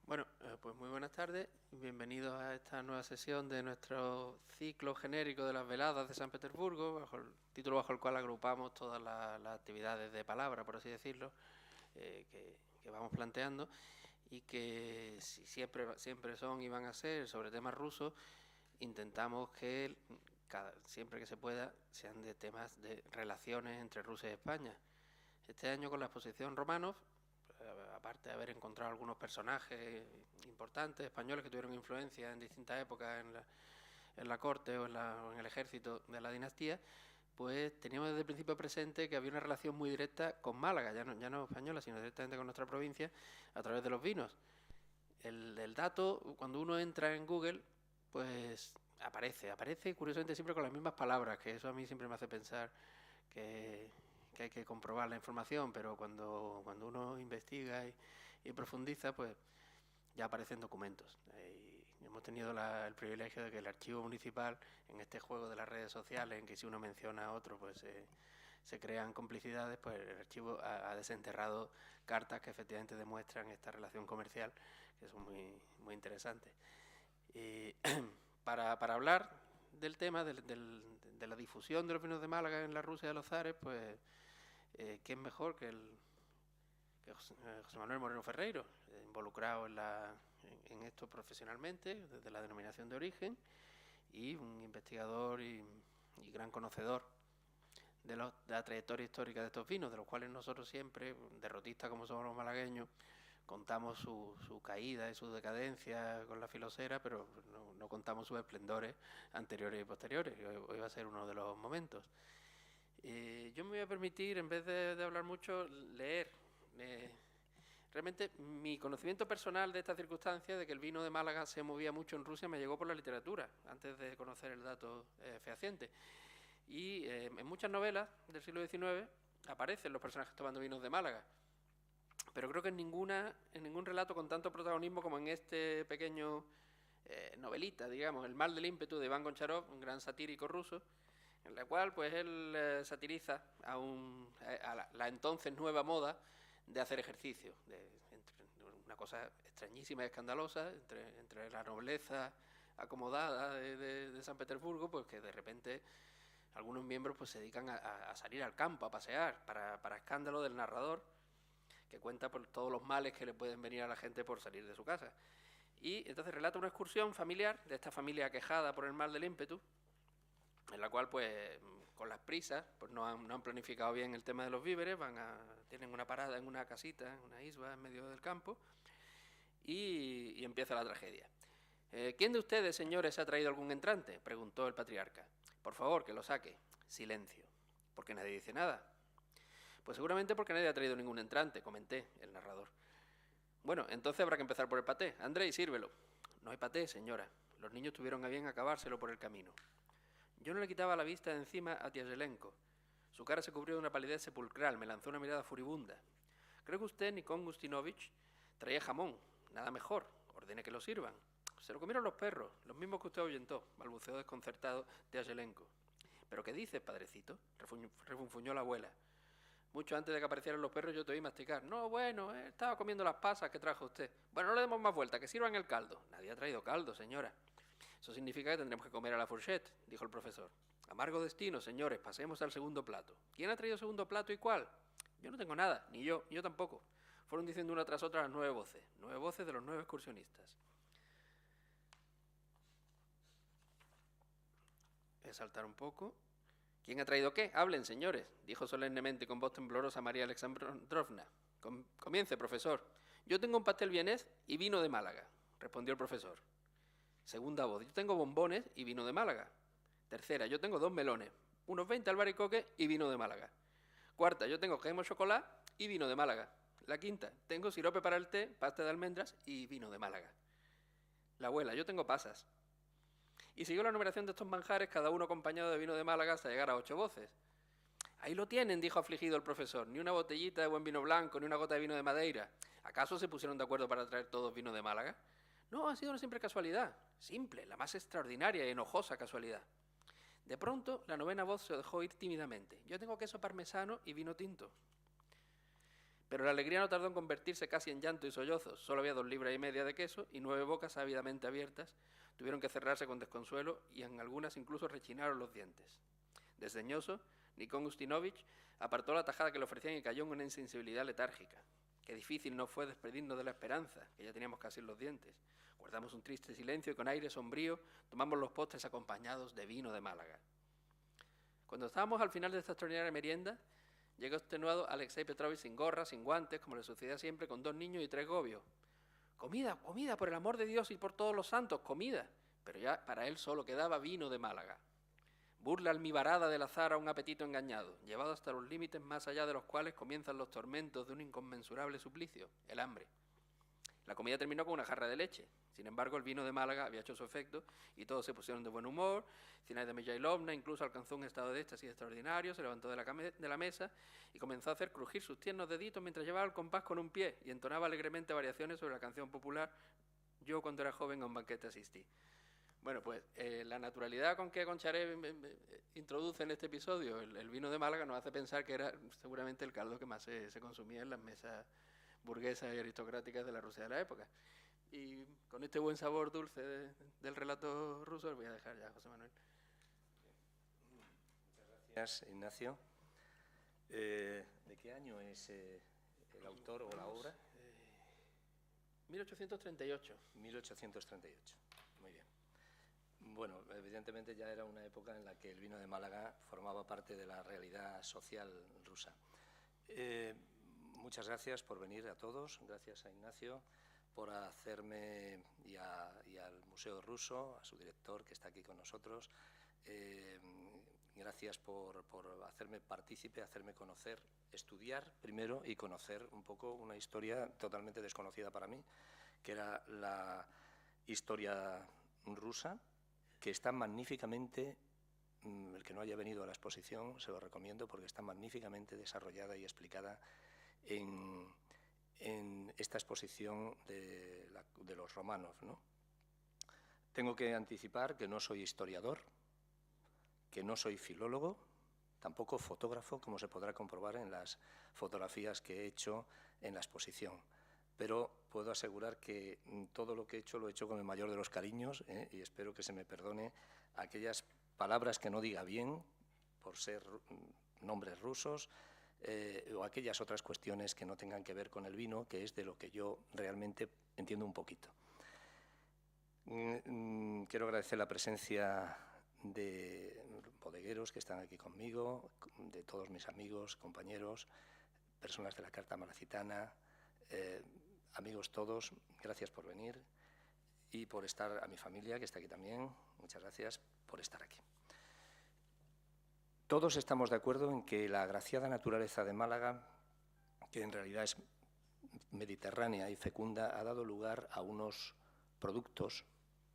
Bueno, pues muy buenas tardes y bienvenidos a esta nueva sesión de nuestro ciclo genérico de las veladas de San Petersburgo, bajo el título bajo el cual agrupamos todas las actividades de palabra, por así decirlo, que vamos planteando y que si siempre son y van a ser sobre temas rusos. Intentamos que siempre que se pueda sean de temas de relaciones entre Rusia y España. Este año con la exposición Romanov, aparte de haber encontrado algunos personajes importantes españoles que tuvieron influencia en distintas épocas en la corte o en el ejército de la dinastía, pues teníamos desde el principio presente que había una relación muy directa con Málaga, ya no española, sino directamente con nuestra provincia, a través de los vinos. El dato, cuando uno entra en Google, pues aparece curiosamente siempre con las mismas palabras, que eso a mí siempre me hace pensar que, que hay que comprobar la información, pero cuando uno investiga y profundiza, pues ya aparecen documentos. Y hemos tenido el privilegio de que el archivo municipal, en este juego de las redes sociales, en que si uno menciona a otro, pues se crean complicidades, pues el archivo ha desenterrado cartas que efectivamente demuestran esta relación comercial, que son muy interesantes. Y para hablar del tema de la difusión de los vinos de Málaga en la Rusia de los zares, pues ¿quién mejor que José Manuel Moreno Ferreiro, involucrado en esto profesionalmente, desde la denominación de origen, y un investigador y gran conocedor de la trayectoria histórica de estos vinos, de los cuales nosotros siempre, derrotistas como somos los malagueños, contamos su caída y su decadencia con la filosera, pero no contamos sus esplendores anteriores y posteriores. Hoy va a ser uno de los momentos. Yo me voy a permitir, en vez de hablar mucho, leer. Realmente mi conocimiento personal de esta circunstancia, de que el vino de Málaga se movía mucho en Rusia, me llegó por la literatura, antes de conocer el dato fehaciente. Y en muchas novelas del siglo XIX aparecen los personajes tomando vinos de Málaga, pero creo que en ningún relato con tanto protagonismo como en este pequeño novelita, digamos, El mal del ímpetu de Iván Goncharov, un gran satírico ruso, en la cual pues él satiriza a la entonces nueva moda de hacer ejercicio, entre una cosa extrañísima y escandalosa entre la nobleza acomodada de San Petersburgo, pues que de repente algunos miembros pues se dedican a salir al campo, a pasear, para escándalo del narrador, que cuenta por todos los males que le pueden venir a la gente por salir de su casa. Y entonces relata una excursión familiar de esta familia aquejada por el mal del ímpetu, en la cual pues con las prisas pues no han planificado bien el tema de los víveres, tienen una parada en una casita, en una isba en medio del campo, y empieza la tragedia. ¿Quién de ustedes, señores, ha traído algún entrante?, preguntó el patriarca. Por favor, que lo saque. Silencio. ¿Por qué nadie dice nada? Pues seguramente porque nadie ha traído ningún entrante, comenté, el narrador. Bueno, entonces habrá que empezar por el paté. Andrés, sírvelo. No hay paté, señora. Los niños tuvieron a bien acabárselo por el camino. Yo no le quitaba la vista de encima a Tiagelenko. Su cara se cubrió de una palidez sepulcral, me lanzó una mirada furibunda. Creo que usted, Nikon Gustinovich, traía jamón. Nada mejor. Ordene que lo sirvan. Se lo comieron los perros, los mismos que usted ahuyentó, balbuceó desconcertado Tiagelenko. ¿Pero qué dices, padrecito?, refunfuñó la abuela. Mucho antes de que aparecieran los perros yo te oí masticar. No, bueno, estaba comiendo las pasas que trajo usted. Bueno, no le demos más vuelta, que sirvan el caldo. Nadie ha traído caldo, señora. Eso significa que tendremos que comer a la fourchette, dijo el profesor. Amargo destino, señores, pasemos al segundo plato. ¿Quién ha traído el segundo plato y cuál? Yo no tengo nada, ni yo tampoco. Fueron diciendo una tras otra las 9 voces de los 9 excursionistas. Voy a saltar un poco. ¿Quién ha traído qué? Hablen, señores, dijo solemnemente con voz temblorosa María Alexandrovna. Comience, profesor. Yo tengo un pastel vienés y vino de Málaga, respondió el profesor. Segunda voz. Yo tengo bombones y vino de Málaga. Tercera. Yo tengo 2 melones, unos 20 albaricoques y vino de Málaga. Cuarta. Yo tengo crema chocolate y vino de Málaga. La quinta. Tengo sirope para el té, pasta de almendras y vino de Málaga. La abuela. Yo tengo pasas. Y siguió la numeración de estos manjares, cada uno acompañado de vino de Málaga hasta llegar a 8 voces. Ahí lo tienen, dijo afligido el profesor. Ni una botellita de buen vino blanco, ni una gota de vino de Madeira. ¿Acaso se pusieron de acuerdo para traer todos vino de Málaga? No, ha sido una simple casualidad. Simple, la más extraordinaria y enojosa casualidad. De pronto, la novena voz se dejó ir tímidamente. Yo tengo queso parmesano y vino tinto. Pero la alegría no tardó en convertirse casi en llanto y sollozos. Solo había 2,5 libras de queso y 9 bocas ávidamente abiertas. Tuvieron que cerrarse con desconsuelo y en algunas incluso rechinaron los dientes. Desdeñoso, Nikon Ustinovich apartó la tajada que le ofrecían y cayó en una insensibilidad letárgica. Qué difícil nos fue despedirnos de la esperanza, que ya teníamos casi en los dientes. Guardamos un triste silencio y con aire sombrío tomamos los postres acompañados de vino de Málaga. Cuando estábamos al final de esta extraordinaria merienda, llegó extenuado Alexei Petrovich sin gorra, sin guantes, como le sucedía siempre, con 2 niños y 3 gobios. «Comida, comida, por el amor de Dios y por todos los santos, comida». Pero ya para él solo quedaba vino de Málaga. Burla almibarada del azar a un apetito engañado, llevado hasta los límites más allá de los cuales comienzan los tormentos de un inconmensurable suplicio, el hambre. La comida terminó con una jarra de leche. Sin embargo, el vino de Málaga había hecho su efecto y todos se pusieron de buen humor. Zinaida Mikhailovna incluso alcanzó un estado de éxtasis extraordinario, se levantó de la mesa y comenzó a hacer crujir sus tiernos deditos mientras llevaba el compás con un pie y entonaba alegremente variaciones sobre la canción popular «Yo cuando era joven a un banquete asistí». Bueno, pues la naturalidad con que Concharé introduce en este episodio el vino de Málaga nos hace pensar que era seguramente el caldo que más se consumía en las mesas burguesas y aristocráticas de la Rusia de la época. Y con este buen sabor dulce del relato ruso, voy a dejar ya a José Manuel. Muchas gracias, Ignacio. ¿De qué año es el autor o la obra? 1838. 1838, muy bien. Bueno, evidentemente ya era una época en la que el vino de Málaga formaba parte de la realidad social rusa. Muchas gracias por venir a todos, gracias a Ignacio por hacerme y al Museo Ruso, a su director que está aquí con nosotros. Gracias por hacerme partícipe, hacerme conocer, estudiar primero y conocer un poco una historia totalmente desconocida para mí, que era la historia rusa, que está magníficamente, el que no haya venido a la exposición se lo recomiendo porque está magníficamente desarrollada y explicada en esta exposición de los romanos, ¿no? Tengo que anticipar que no soy historiador, que no soy filólogo, tampoco fotógrafo, como se podrá comprobar en las fotografías que he hecho en la exposición. Pero puedo asegurar que todo lo que he hecho lo he hecho con el mayor de los cariños, y espero que se me perdone aquellas palabras que no diga bien por ser nombres rusos, o aquellas otras cuestiones que no tengan que ver con el vino, que es de lo que yo realmente entiendo un poquito. Quiero agradecer la presencia de bodegueros que están aquí conmigo, de todos mis amigos, compañeros, personas de la Carta Malacitana, amigos todos, gracias por venir y por estar, a mi familia que está aquí también, muchas gracias por estar aquí. Todos estamos de acuerdo en que la agraciada naturaleza de Málaga, que en realidad es mediterránea y fecunda, ha dado lugar a unos productos,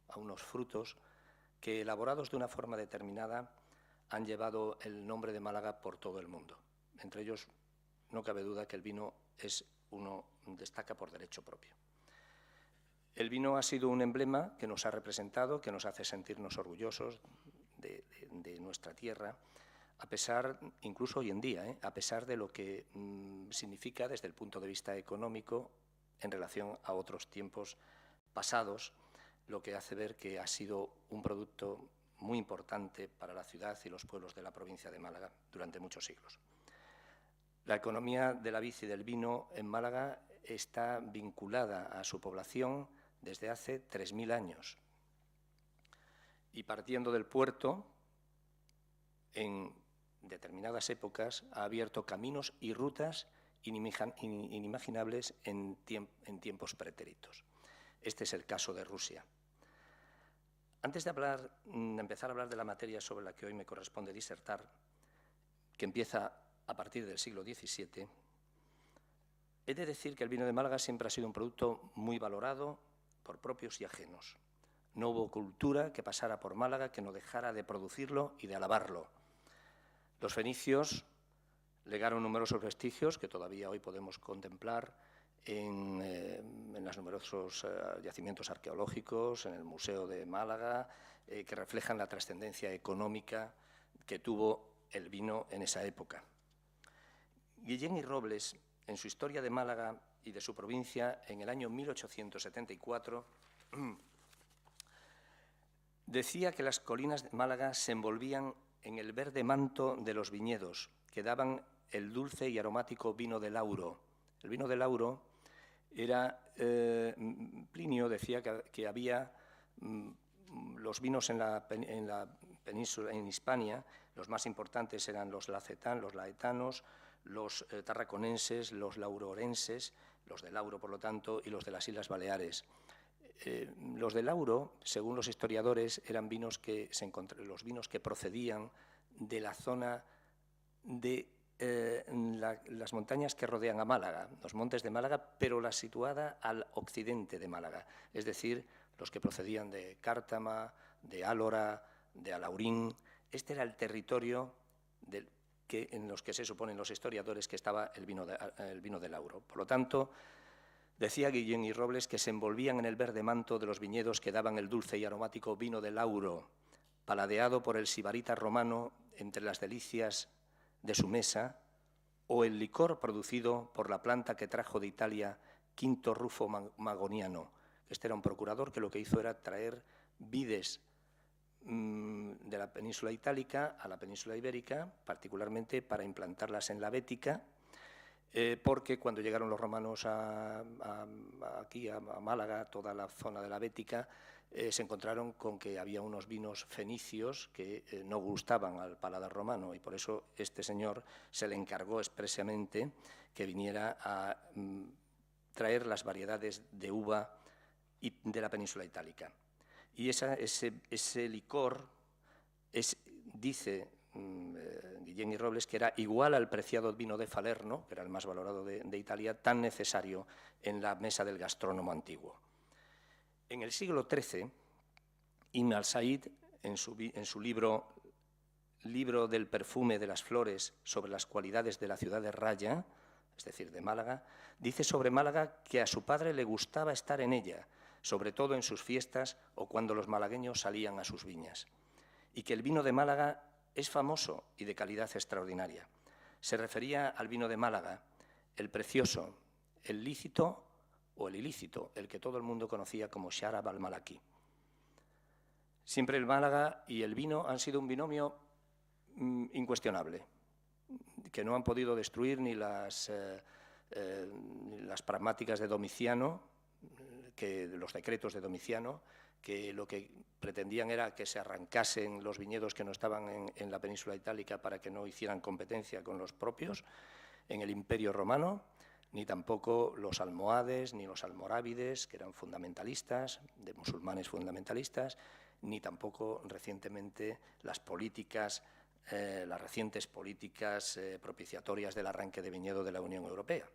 a unos frutos que, elaborados de una forma determinada, han llevado el nombre de Málaga por todo el mundo. Entre ellos, no cabe duda que el vino destaca por derecho propio. El vino ha sido un emblema que nos ha representado, que nos hace sentirnos orgullosos de nuestra tierra, a pesar, incluso hoy en día, a pesar de lo que significa desde el punto de vista económico en relación a otros tiempos pasados, lo que hace ver que ha sido un producto muy importante para la ciudad y los pueblos de la provincia de Málaga durante muchos siglos. La economía de la vid y del vino en Málaga está vinculada a su población desde hace 3.000 años. Y partiendo del puerto, en determinadas épocas ha abierto caminos y rutas inimaginables en tiempos pretéritos. Este es el caso de Rusia. Antes de empezar a hablar de la materia sobre la que hoy me corresponde disertar, que empieza a partir del siglo XVII, he de decir que el vino de Málaga siempre ha sido un producto muy valorado por propios y ajenos. No hubo cultura que pasara por Málaga que no dejara de producirlo y de alabarlo. Los fenicios legaron numerosos vestigios que todavía hoy podemos contemplar en los numerosos yacimientos arqueológicos, en el Museo de Málaga, que reflejan la trascendencia económica que tuvo el vino en esa época. Guillén y Robles en su historia de Málaga y de su provincia, en el año 1874, decía que las colinas de Málaga se envolvían en el verde manto de los viñedos, que daban el dulce y aromático vino de Lauro. El vino de Lauro era, Plinio decía que había los vinos en la península, en Hispania, los más importantes eran los laetanos, los tarraconenses, los laurorenses, los de Lauro, por lo tanto, y los de las Islas Baleares. Los de Lauro, según los historiadores, eran vinos los vinos que procedían de la zona de las montañas que rodean a Málaga, los montes de Málaga, pero la situada al occidente de Málaga, es decir, los que procedían de Cártama, de Álora, de Alaurín. Este era el territorio en los que se suponen los historiadores que estaba el vino de Lauro. Por lo tanto, decía Guillén y Robles que se envolvían en el verde manto de los viñedos que daban el dulce y aromático vino de Lauro, paladeado por el sibarita romano entre las delicias de su mesa, o el licor producido por la planta que trajo de Italia Quinto Rufo Magoniano. Este era un procurador que lo que hizo era traer vides de la península itálica a la península ibérica, particularmente para implantarlas en la Bética, porque cuando llegaron los romanos aquí a Málaga, toda la zona de la Bética, se encontraron con que había unos vinos fenicios que no gustaban al paladar romano, y por eso este señor se le encargó expresamente que viniera a traer las variedades de uva de la península itálica. Y ese licor dice Guillén y Robles que era igual al preciado vino de Falerno, que era el más valorado de Italia, tan necesario en la mesa del gastrónomo antiguo. En el siglo XIII, Ibn al-Said, en su libro del perfume de las flores sobre las cualidades de la ciudad de Raya, es decir, de Málaga, dice sobre Málaga que a su padre le gustaba estar en ella, sobre todo en sus fiestas o cuando los malagueños salían a sus viñas, y que el vino de Málaga es famoso y de calidad extraordinaria. Se refería al vino de Málaga, el precioso, el lícito o el ilícito, el que todo el mundo conocía como Sharab al-Malaki. Siempre el Málaga y el vino han sido un binomio incuestionable, que no han podido destruir ni las pragmáticas de Domiciano, los decretos de Domiciano, que lo que pretendían era que se arrancasen los viñedos que no estaban en la península itálica para que no hicieran competencia con los propios en el Imperio Romano, ni tampoco los almohades, ni los almorávides, que eran fundamentalistas, de musulmanes fundamentalistas, ni tampoco recientemente las recientes políticas propiciatorias del arranque de viñedo de la Unión Europea.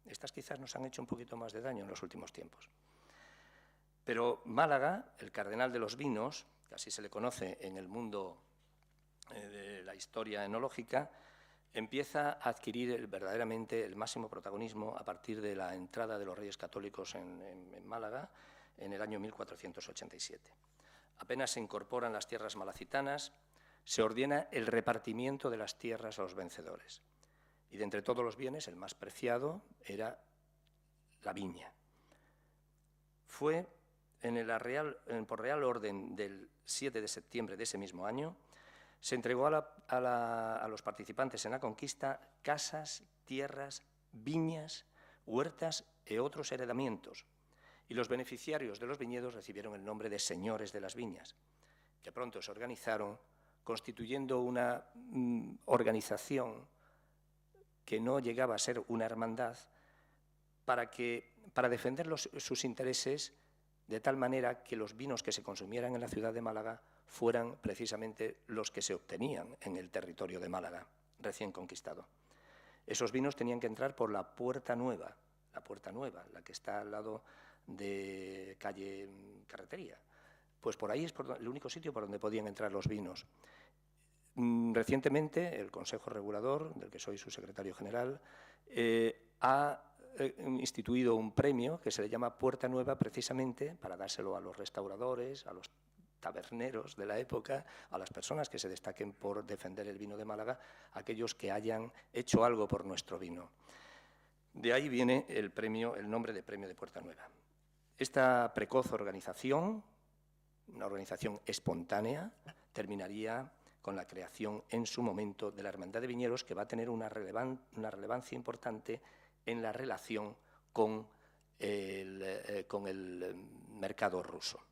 Estas quizás nos han hecho un poquito más de daño en los últimos tiempos. Pero Málaga, el cardenal de los vinos, que así se le conoce en el mundo de la historia enológica, empieza a adquirir verdaderamente el máximo protagonismo a partir de la entrada de los Reyes Católicos en Málaga en el año 1487. Apenas se incorporan las tierras malacitanas, se ordena el repartimiento de las tierras a los vencedores. Y de entre todos los bienes, el más preciado era la viña. Fue por real orden del 7 de septiembre de ese mismo año, se entregó a los participantes en la conquista casas, tierras, viñas, huertas y otros heredamientos. Y los beneficiarios de los viñedos recibieron el nombre de señores de las viñas, que pronto se organizaron, constituyendo una organización que no llegaba a ser una hermandad, para defender sus intereses de tal manera que los vinos que se consumieran en la ciudad de Málaga fueran precisamente los que se obtenían en el territorio de Málaga, recién conquistado. Esos vinos tenían que entrar por la Puerta Nueva, la que está al lado de calle Carretería. Pues por ahí es el único sitio por donde podían entrar los vinos. Recientemente, el Consejo Regulador, del que soy su secretario general, ha instituido un premio que se le llama Puerta Nueva, precisamente para dárselo a los restauradores, a los taberneros de la época, a las personas que se destaquen por defender el vino de Málaga, aquellos que hayan hecho algo por nuestro vino. De ahí viene el nombre de Premio de Puerta Nueva. Esta precoz organización, una organización espontánea, terminaría con la creación en su momento de la Hermandad de Viñeros, que va a tener una relevancia importante en la relación con el mercado ruso.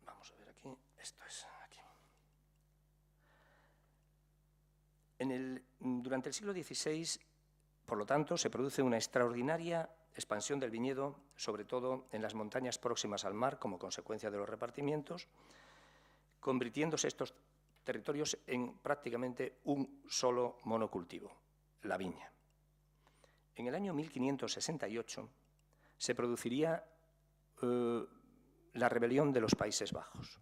Vamos a ver aquí, esto es aquí. Durante el siglo XVI, por lo tanto, se produce una extraordinaria expansión del viñedo, sobre todo en las montañas próximas al mar, como consecuencia de los repartimientos, convirtiéndose estos territorios en prácticamente un solo monocultivo, la viña. En el año 1568 se produciría la rebelión de los Países Bajos.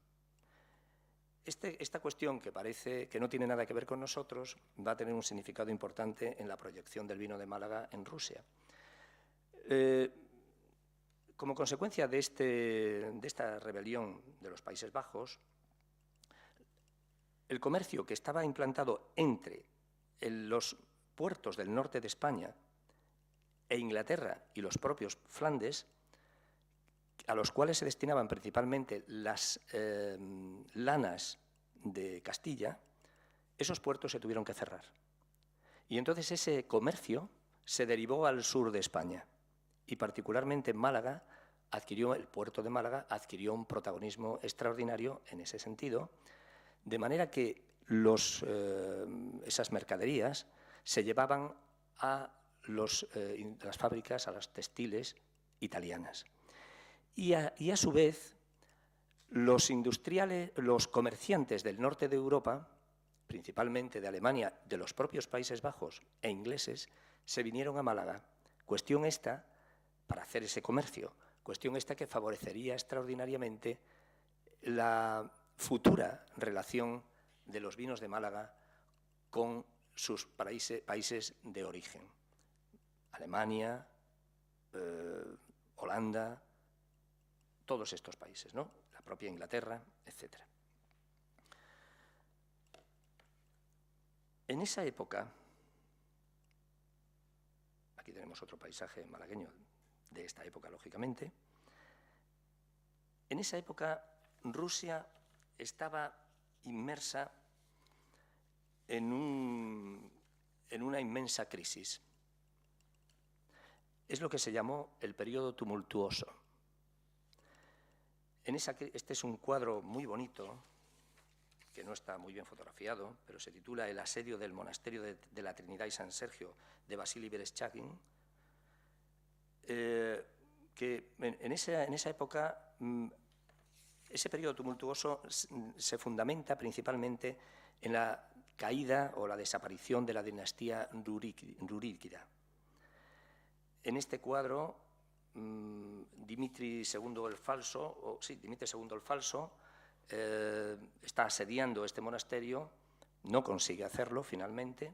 Esta cuestión, que parece que no tiene nada que ver con nosotros, va a tener un significado importante en la proyección del vino de Málaga en Rusia. Como consecuencia de esta rebelión de los Países Bajos, el comercio que estaba implantado entre los puertos del norte de España e Inglaterra y los propios Flandes, a los cuales se destinaban principalmente las lanas de Castilla, esos puertos se tuvieron que cerrar. Y entonces ese comercio se derivó al sur de España y particularmente Málaga el puerto de Málaga adquirió un protagonismo extraordinario en ese sentido, de manera que esas mercaderías se llevaban a las fábricas, a las textiles italianas. Y a su vez, los comerciantes del norte de Europa, principalmente de Alemania, de los propios Países Bajos e ingleses, se vinieron a Málaga. Cuestión esta, para hacer ese comercio, cuestión esta que favorecería extraordinariamente la futura relación de los vinos de Málaga con sus países de origen. Alemania, Holanda, todos estos países, ¿no? La propia Inglaterra, etc. En esa época, aquí tenemos otro paisaje malagueño de esta época, lógicamente, en esa época Rusia estaba inmersa en una inmensa crisis. Es lo que se llamó el periodo tumultuoso. Este es un cuadro muy bonito, que no está muy bien fotografiado, pero se titula El asedio del monasterio de la Trinidad y San Sergio de Vasili Vereshchagin, que en esa época, ese periodo tumultuoso se fundamenta principalmente en la caída o la desaparición de la dinastía Ruríkida. En este cuadro, Dimitri II el Falso está asediando este monasterio, no consigue hacerlo finalmente,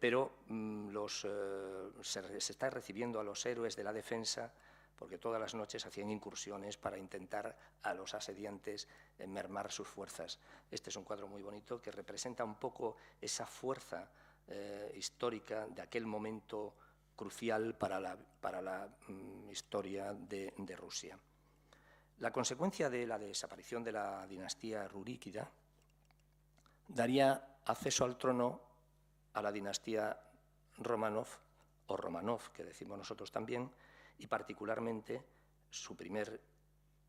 pero se está recibiendo a los héroes de la defensa, porque todas las noches hacían incursiones para intentar a los asediantes mermar sus fuerzas. Este es un cuadro muy bonito que representa un poco esa fuerza histórica de aquel momento crucial para la historia de Rusia. La consecuencia de la desaparición de la dinastía Ruríkida daría acceso al trono a la dinastía Romanov, o Romanov, que decimos nosotros también, y particularmente su primer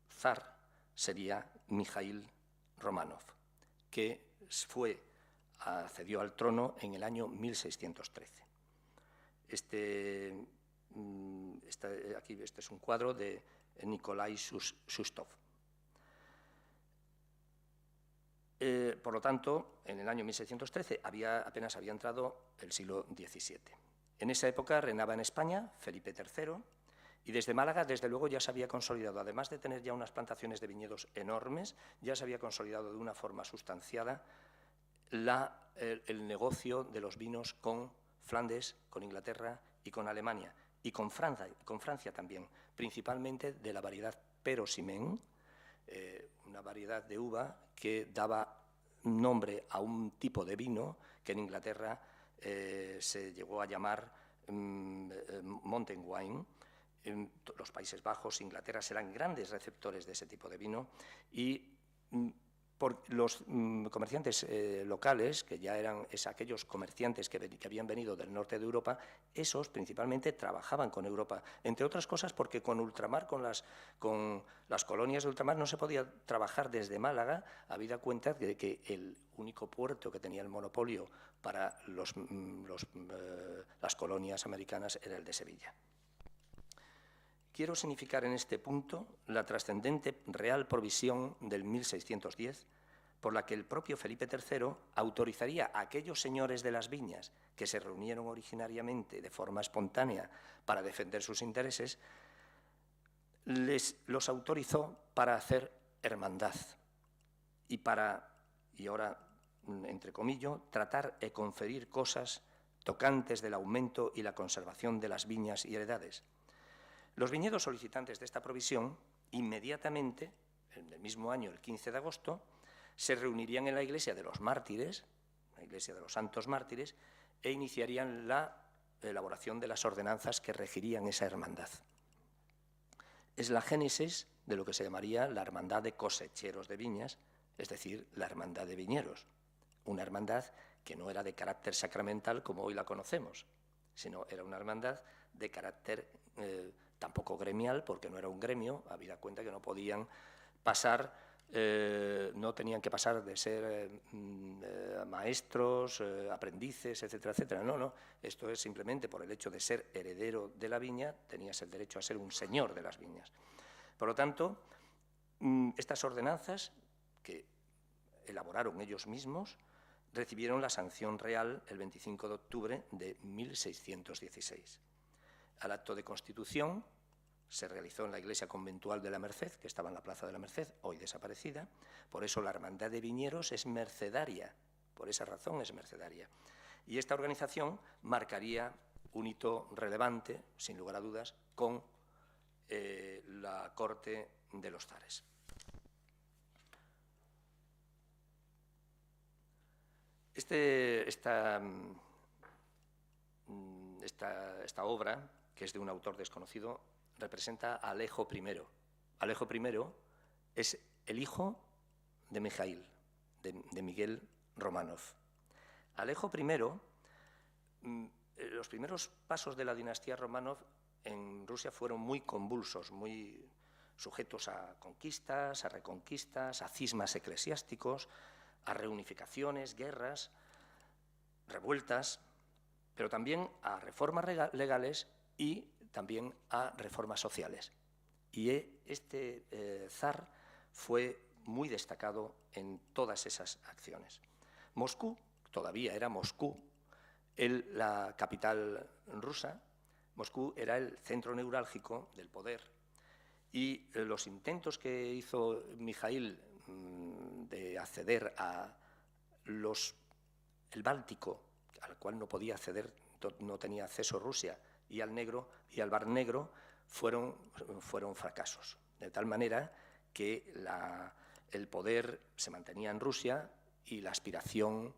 zar sería Mijaíl Romanov, que accedió al trono en el año 1613. Este es un cuadro de Nikolai Shustov. Por lo tanto, en el año 1613 apenas había entrado el siglo XVII. En esa época reinaba en España Felipe III y desde Málaga, desde luego, ya se había consolidado, además de tener ya unas plantaciones de viñedos enormes, ya se había consolidado de una forma sustanciada el negocio de los vinos con Flandes, con Inglaterra y con Alemania, y con Francia también, principalmente de la variedad Perosimen, una variedad de uva que daba nombre a un tipo de vino que en Inglaterra se llegó a llamar mountain wine. Los Países Bajos, Inglaterra serán grandes receptores de ese tipo de vino y por los comerciantes locales, que ya eran aquellos comerciantes que habían venido del norte de Europa, esos principalmente trabajaban con Europa, entre otras cosas porque con ultramar, con las colonias de ultramar, no se podía trabajar desde Málaga, habida cuenta de que el único puerto que tenía el monopolio para las colonias americanas era el de Sevilla. Quiero significar en este punto la trascendente real provisión del 1610, por la que el propio Felipe III autorizaría a aquellos señores de las viñas que se reunieron originariamente de forma espontánea para defender sus intereses, los autorizó para hacer hermandad y ahora, entre comillas, tratar de conferir cosas tocantes del aumento y la conservación de las viñas y heredades. Los viñedos solicitantes de esta provisión, inmediatamente, en el mismo año, el 15 de agosto, se reunirían en la iglesia de los mártires, la iglesia de los santos mártires, e iniciarían la elaboración de las ordenanzas que regirían esa hermandad. Es la génesis de lo que se llamaría la hermandad de cosecheros de viñas, es decir, la hermandad de viñeros, una hermandad que no era de carácter sacramental como hoy la conocemos, sino era una hermandad de carácter tampoco gremial, porque no era un gremio, habida cuenta que no podían pasar, no tenían que pasar de ser maestros, aprendices, etcétera, etcétera. No, esto es simplemente por el hecho de ser heredero de la viña, tenías el derecho a ser un señor de las viñas. Por lo tanto, estas ordenanzas, que elaboraron ellos mismos, recibieron la sanción real el 25 de octubre de 1616. Al acto de constitución se realizó en la iglesia conventual de la Merced, que estaba en la plaza de la Merced, hoy desaparecida. Por eso la hermandad de viñeros es mercedaria, por esa razón es mercedaria. Y esta organización marcaría un hito relevante, sin lugar a dudas, con la corte de los zares. Esta obra, que es de un autor desconocido, representa a Alejo I. Alejo I es el hijo de Mijaíl, de Miguel Románov. Alejo I, los primeros pasos de la dinastía Románov en Rusia fueron muy convulsos, muy sujetos a conquistas, a reconquistas, a cismas eclesiásticos, a reunificaciones, guerras, revueltas, pero también a reformas legales y también a reformas sociales. Y este zar fue muy destacado en todas esas acciones. Moscú, todavía era Moscú, la capital rusa. Moscú era el centro neurálgico del poder y los intentos que hizo Mijaíl de acceder a el Báltico, al cual no podía acceder, no tenía acceso Rusia, y al Negro y al Mar Negro fueron fracasos. De tal manera que el poder se mantenía en Rusia y la aspiración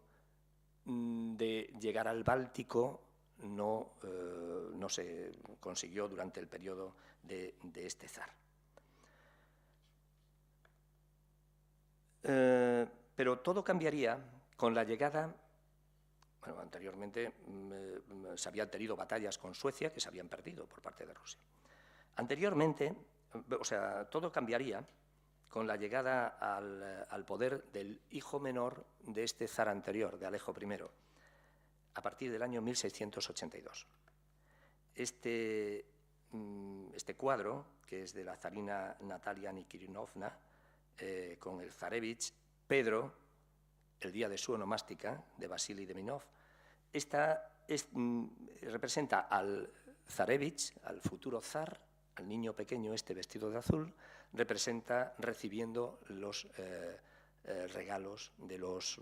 de llegar al Báltico no se consiguió durante el periodo de este zar. Pero todo cambiaría con la llegada. Bueno, anteriormente se habían tenido batallas con Suecia que se habían perdido por parte de Rusia. Anteriormente, todo cambiaría con la llegada al poder del hijo menor de este zar anterior, de Alejo I, a partir del año 1682. Este cuadro, que es de la zarina Natalia Nikirinovna, con el zarevich Pedro, el día de su onomástica, de Vasily Deminov, representa al zarevich, al futuro zar, al niño pequeño vestido de azul, representa recibiendo los regalos de los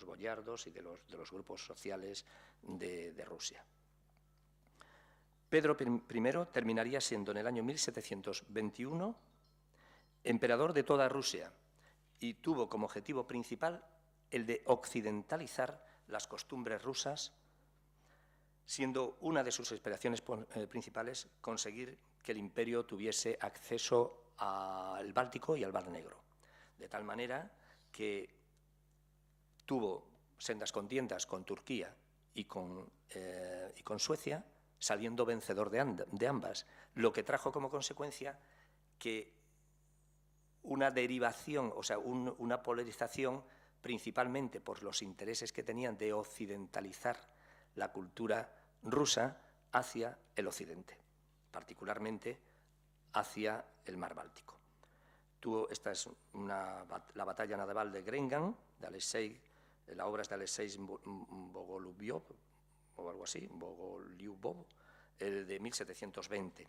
boyardos y de los grupos sociales de Rusia. Pedro I terminaría siendo en el año 1721 emperador de toda Rusia y tuvo como objetivo principal el de occidentalizar las costumbres rusas, siendo una de sus aspiraciones principales conseguir que el imperio tuviese acceso al Báltico y al Mar Negro, de tal manera que tuvo sendas contiendas con Turquía y con Suecia, saliendo vencedor de ambas, lo que trajo como consecuencia que una derivación, o sea, una polarización, principalmente por los intereses que tenían de occidentalizar la cultura rusa hacia el occidente, particularmente hacia el mar Báltico. Esta es la batalla naval de Grengan, de Alexei, la obra es de Alexei Bogoliubov, o algo así, Bogoliubov, de 1720.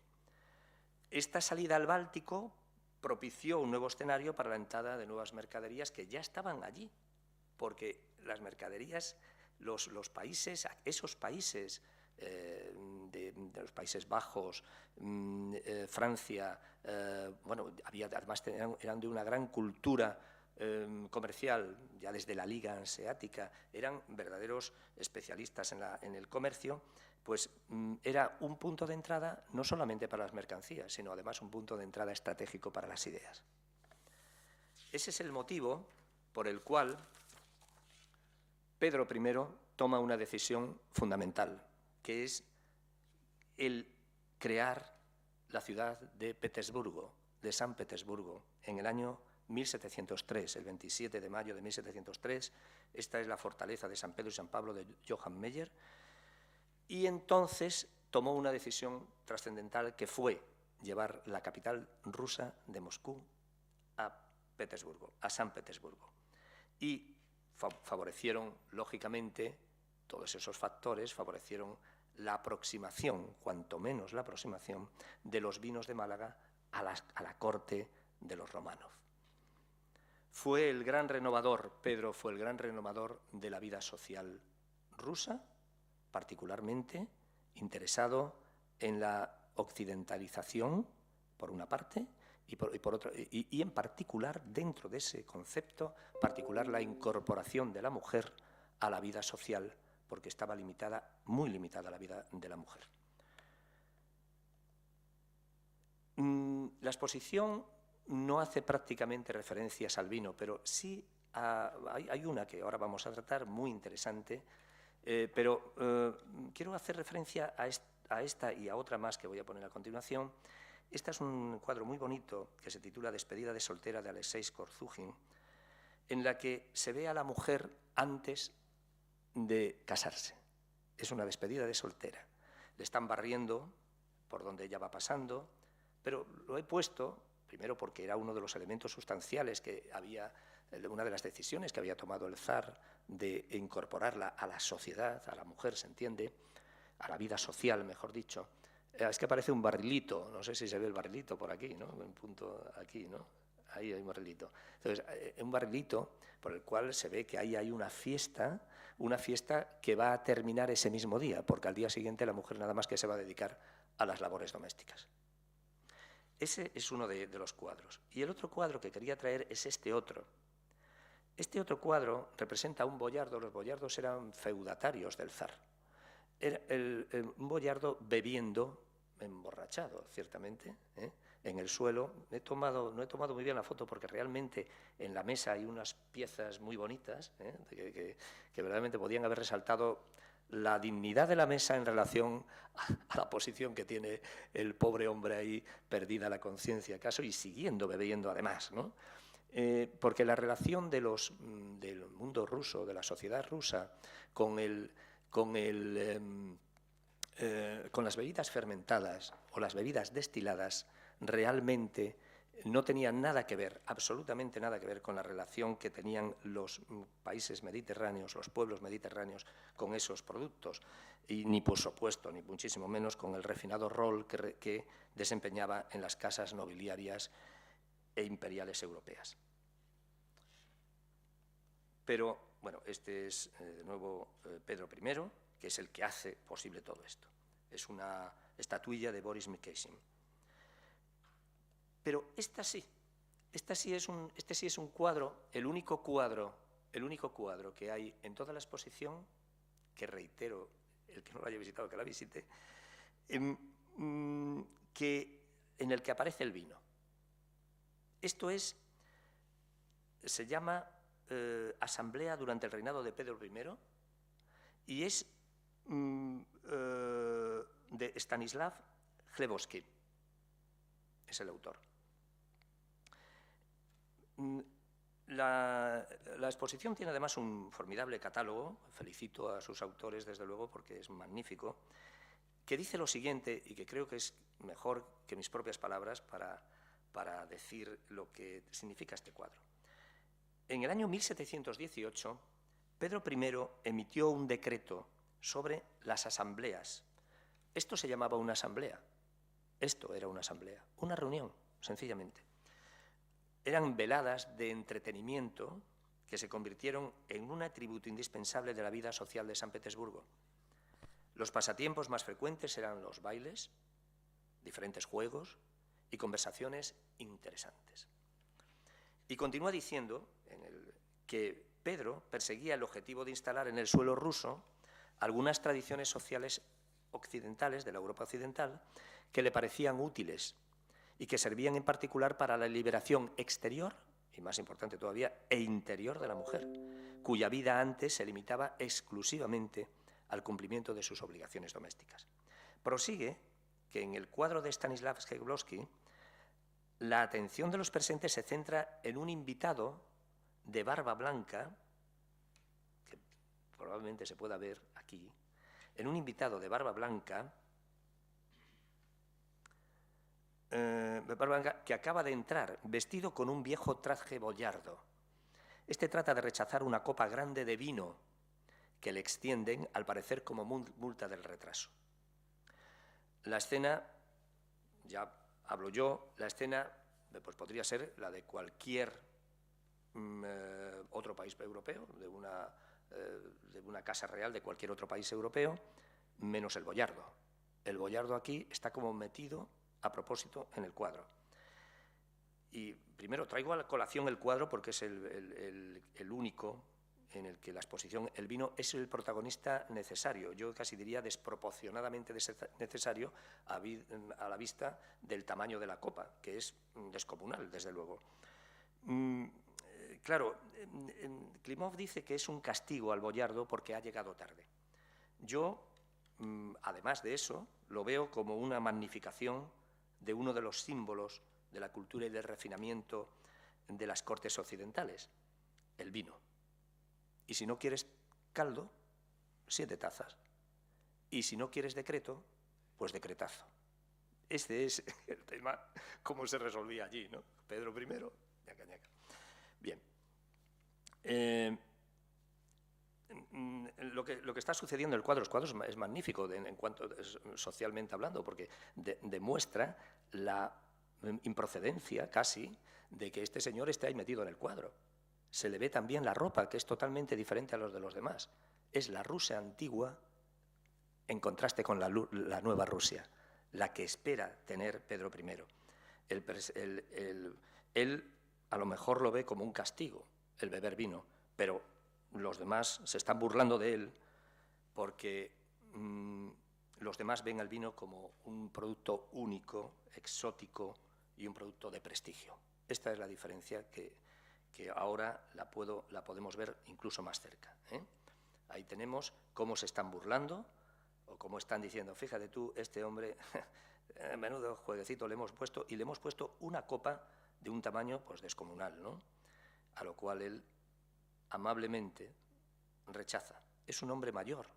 Esta salida al Báltico propició un nuevo escenario para la entrada de nuevas mercaderías que ya estaban allí, porque las mercaderías, los países, esos países de los Países Bajos, Francia, bueno, además eran de una gran cultura comercial, ya desde la Liga Hanseática, eran verdaderos especialistas en el comercio, pues era un punto de entrada no solamente para las mercancías, sino además un punto de entrada estratégico para las ideas. Ese es el motivo por el cual Pedro I toma una decisión fundamental, que es el crear la ciudad de Petersburgo, de San Petersburgo, en el año 1703, el 27 de mayo de 1703. Esta es la fortaleza de San Pedro y San Pablo de Johann Meyer. Y entonces tomó una decisión trascendental que fue llevar la capital rusa de Moscú a Petersburgo, a San Petersburgo. Y favorecieron, lógicamente, todos esos factores favorecieron la aproximación, cuanto menos la aproximación, de los vinos de Málaga a la corte de los Románov. Fue el gran renovador, Pedro fue el gran renovador de la vida social rusa, particularmente interesado en la occidentalización, por una parte, y en particular, dentro de ese concepto, particular la incorporación de la mujer a la vida social, porque estaba limitada, muy limitada la vida de la mujer. La exposición no hace prácticamente referencias al vino, pero sí hay una que ahora vamos a tratar, muy interesante, pero quiero hacer referencia a esta y a otra más que voy a poner a continuación. Este es un cuadro muy bonito que se titula Despedida de soltera de Alexei Korzugin, en la que se ve a la mujer antes de casarse. Es una despedida de soltera. Le están barriendo por donde ella va pasando, pero lo he puesto, primero porque era uno de los elementos sustanciales que había, una de las decisiones que había tomado el zar de incorporarla a la sociedad, a la mujer, se entiende, a la vida social, mejor dicho. Es que parece un barrilito, no sé si se ve el barrilito por aquí, ¿no? Un punto aquí, ¿no? Ahí hay un barrilito. Entonces, un barrilito por el cual se ve que ahí hay una fiesta que va a terminar ese mismo día, porque al día siguiente la mujer nada más que se va a dedicar a las labores domésticas. Ese es uno de los cuadros. Y el otro cuadro que quería traer es este otro. Este otro cuadro representa a un boyardo. Los boyardos eran feudatarios del zar. Era un boyardo bebiendo, emborrachado, ciertamente, en el suelo. No he tomado muy bien la foto porque realmente en la mesa hay unas piezas muy bonitas que verdaderamente podían haber resaltado la dignidad de la mesa en relación a la posición que tiene el pobre hombre ahí, perdida la conciencia acaso, y siguiendo bebiendo además, ¿no? Porque la relación del mundo ruso, de la sociedad rusa, con las bebidas fermentadas o las bebidas destiladas, realmente no tenían nada que ver, absolutamente nada que ver con la relación que tenían los países mediterráneos, los pueblos mediterráneos con esos productos, y ni por supuesto, ni muchísimo menos con el refinado rol que desempeñaba en las casas nobiliarias e imperiales europeas. Pero, bueno, este es de nuevo Pedro I, que es el que hace posible todo esto. Es una estatuilla de Boris Mikeshin. Pero este sí es un cuadro, el único cuadro el único cuadro que hay en toda la exposición, que reitero, el que no lo haya visitado, que la visite, en el que aparece el vino. Esto se llama Asamblea durante el reinado de Pedro I y es de Stanislav Chlebovský, es el autor. La exposición tiene además un formidable catálogo, felicito a sus autores desde luego porque es magnífico, que dice lo siguiente, y que creo que es mejor que mis propias palabras para decir lo que significa este cuadro. En el año 1718, Pedro I emitió un decreto sobre las asambleas. Esto se llamaba una asamblea. Esto era una asamblea, una reunión, sencillamente. Eran veladas de entretenimiento que se convirtieron en un atributo indispensable de la vida social de San Petersburgo. Los pasatiempos más frecuentes eran los bailes, diferentes juegos y conversaciones interesantes. Y continúa diciendo que Pedro perseguía el objetivo de instalar en el suelo ruso algunas tradiciones sociales occidentales, de la Europa occidental, que le parecían útiles y que servían en particular para la liberación exterior, y más importante todavía, e interior de la mujer, cuya vida antes se limitaba exclusivamente al cumplimiento de sus obligaciones domésticas. Prosigue que en el cuadro de Stanislav Chlebovský la atención de los presentes se centra en un invitado de barba blanca, que probablemente se pueda ver aquí, en un invitado de barba blanca que acaba de entrar, vestido con un viejo traje boyardo. Este trata de rechazar una copa grande de vino que le extienden, al parecer, como multa del retraso. La escena, ya hablo yo, la escena pues podría ser la de cualquier otro país europeo, de una casa real de cualquier otro país europeo, menos el boyardo. El boyardo aquí está como metido a propósito en el cuadro. Y primero traigo a la colación el cuadro porque es el único en el que la exposición, el vino es el protagonista necesario, yo casi diría desproporcionadamente necesario a la vista del tamaño de la copa, que es descomunal, desde luego. Claro, Klimov dice que es un castigo al boyardo porque ha llegado tarde. Yo, además de eso, lo veo como una magnificación de uno de los símbolos de la cultura y del refinamiento de las cortes occidentales, el vino. Y si no quieres caldo, 7 tazas. Y si no quieres decreto, pues decretazo. Este es el tema, cómo se resolvía allí, ¿no? Pedro I, ñaca, ñaca. Bien. Lo que está sucediendo en el cuadro es magnífico en cuanto socialmente hablando, porque demuestra la improcedencia casi de que este señor esté ahí metido en el cuadro. Se le ve también la ropa, que es totalmente diferente a los de los demás. Es la Rusia antigua en contraste con la nueva Rusia, la que espera tener Pedro I. Él a lo mejor lo ve como un castigo, el beber vino, pero los demás se están burlando de él porque los demás ven al vino como un producto único, exótico y un producto de prestigio. Esta es la diferencia que ahora la podemos ver incluso más cerca, ¿eh? Ahí tenemos cómo se están burlando o cómo están diciendo, fíjate tú, este hombre, menudo jueguecito le hemos puesto, y le hemos puesto una copa de un tamaño pues descomunal, ¿no? A lo cual él amablemente rechaza. Es un hombre mayor.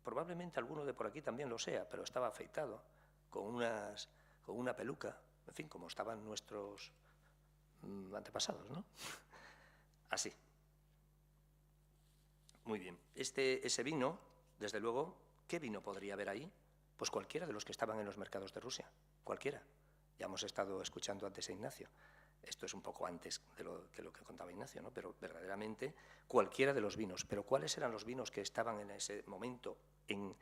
Probablemente alguno de por aquí también lo sea, pero estaba afeitado, con una peluca, en fin, como estaban nuestros antepasados, ¿no? Así. Muy bien. Ese vino, desde luego, ¿qué vino podría haber ahí? Pues cualquiera de los que estaban en los mercados de Rusia, cualquiera. Ya hemos estado escuchando antes a Ignacio. Esto es un poco antes de lo que contaba Ignacio, ¿no? Pero verdaderamente cualquiera de los vinos. ¿Pero cuáles eran los vinos que estaban en ese momento en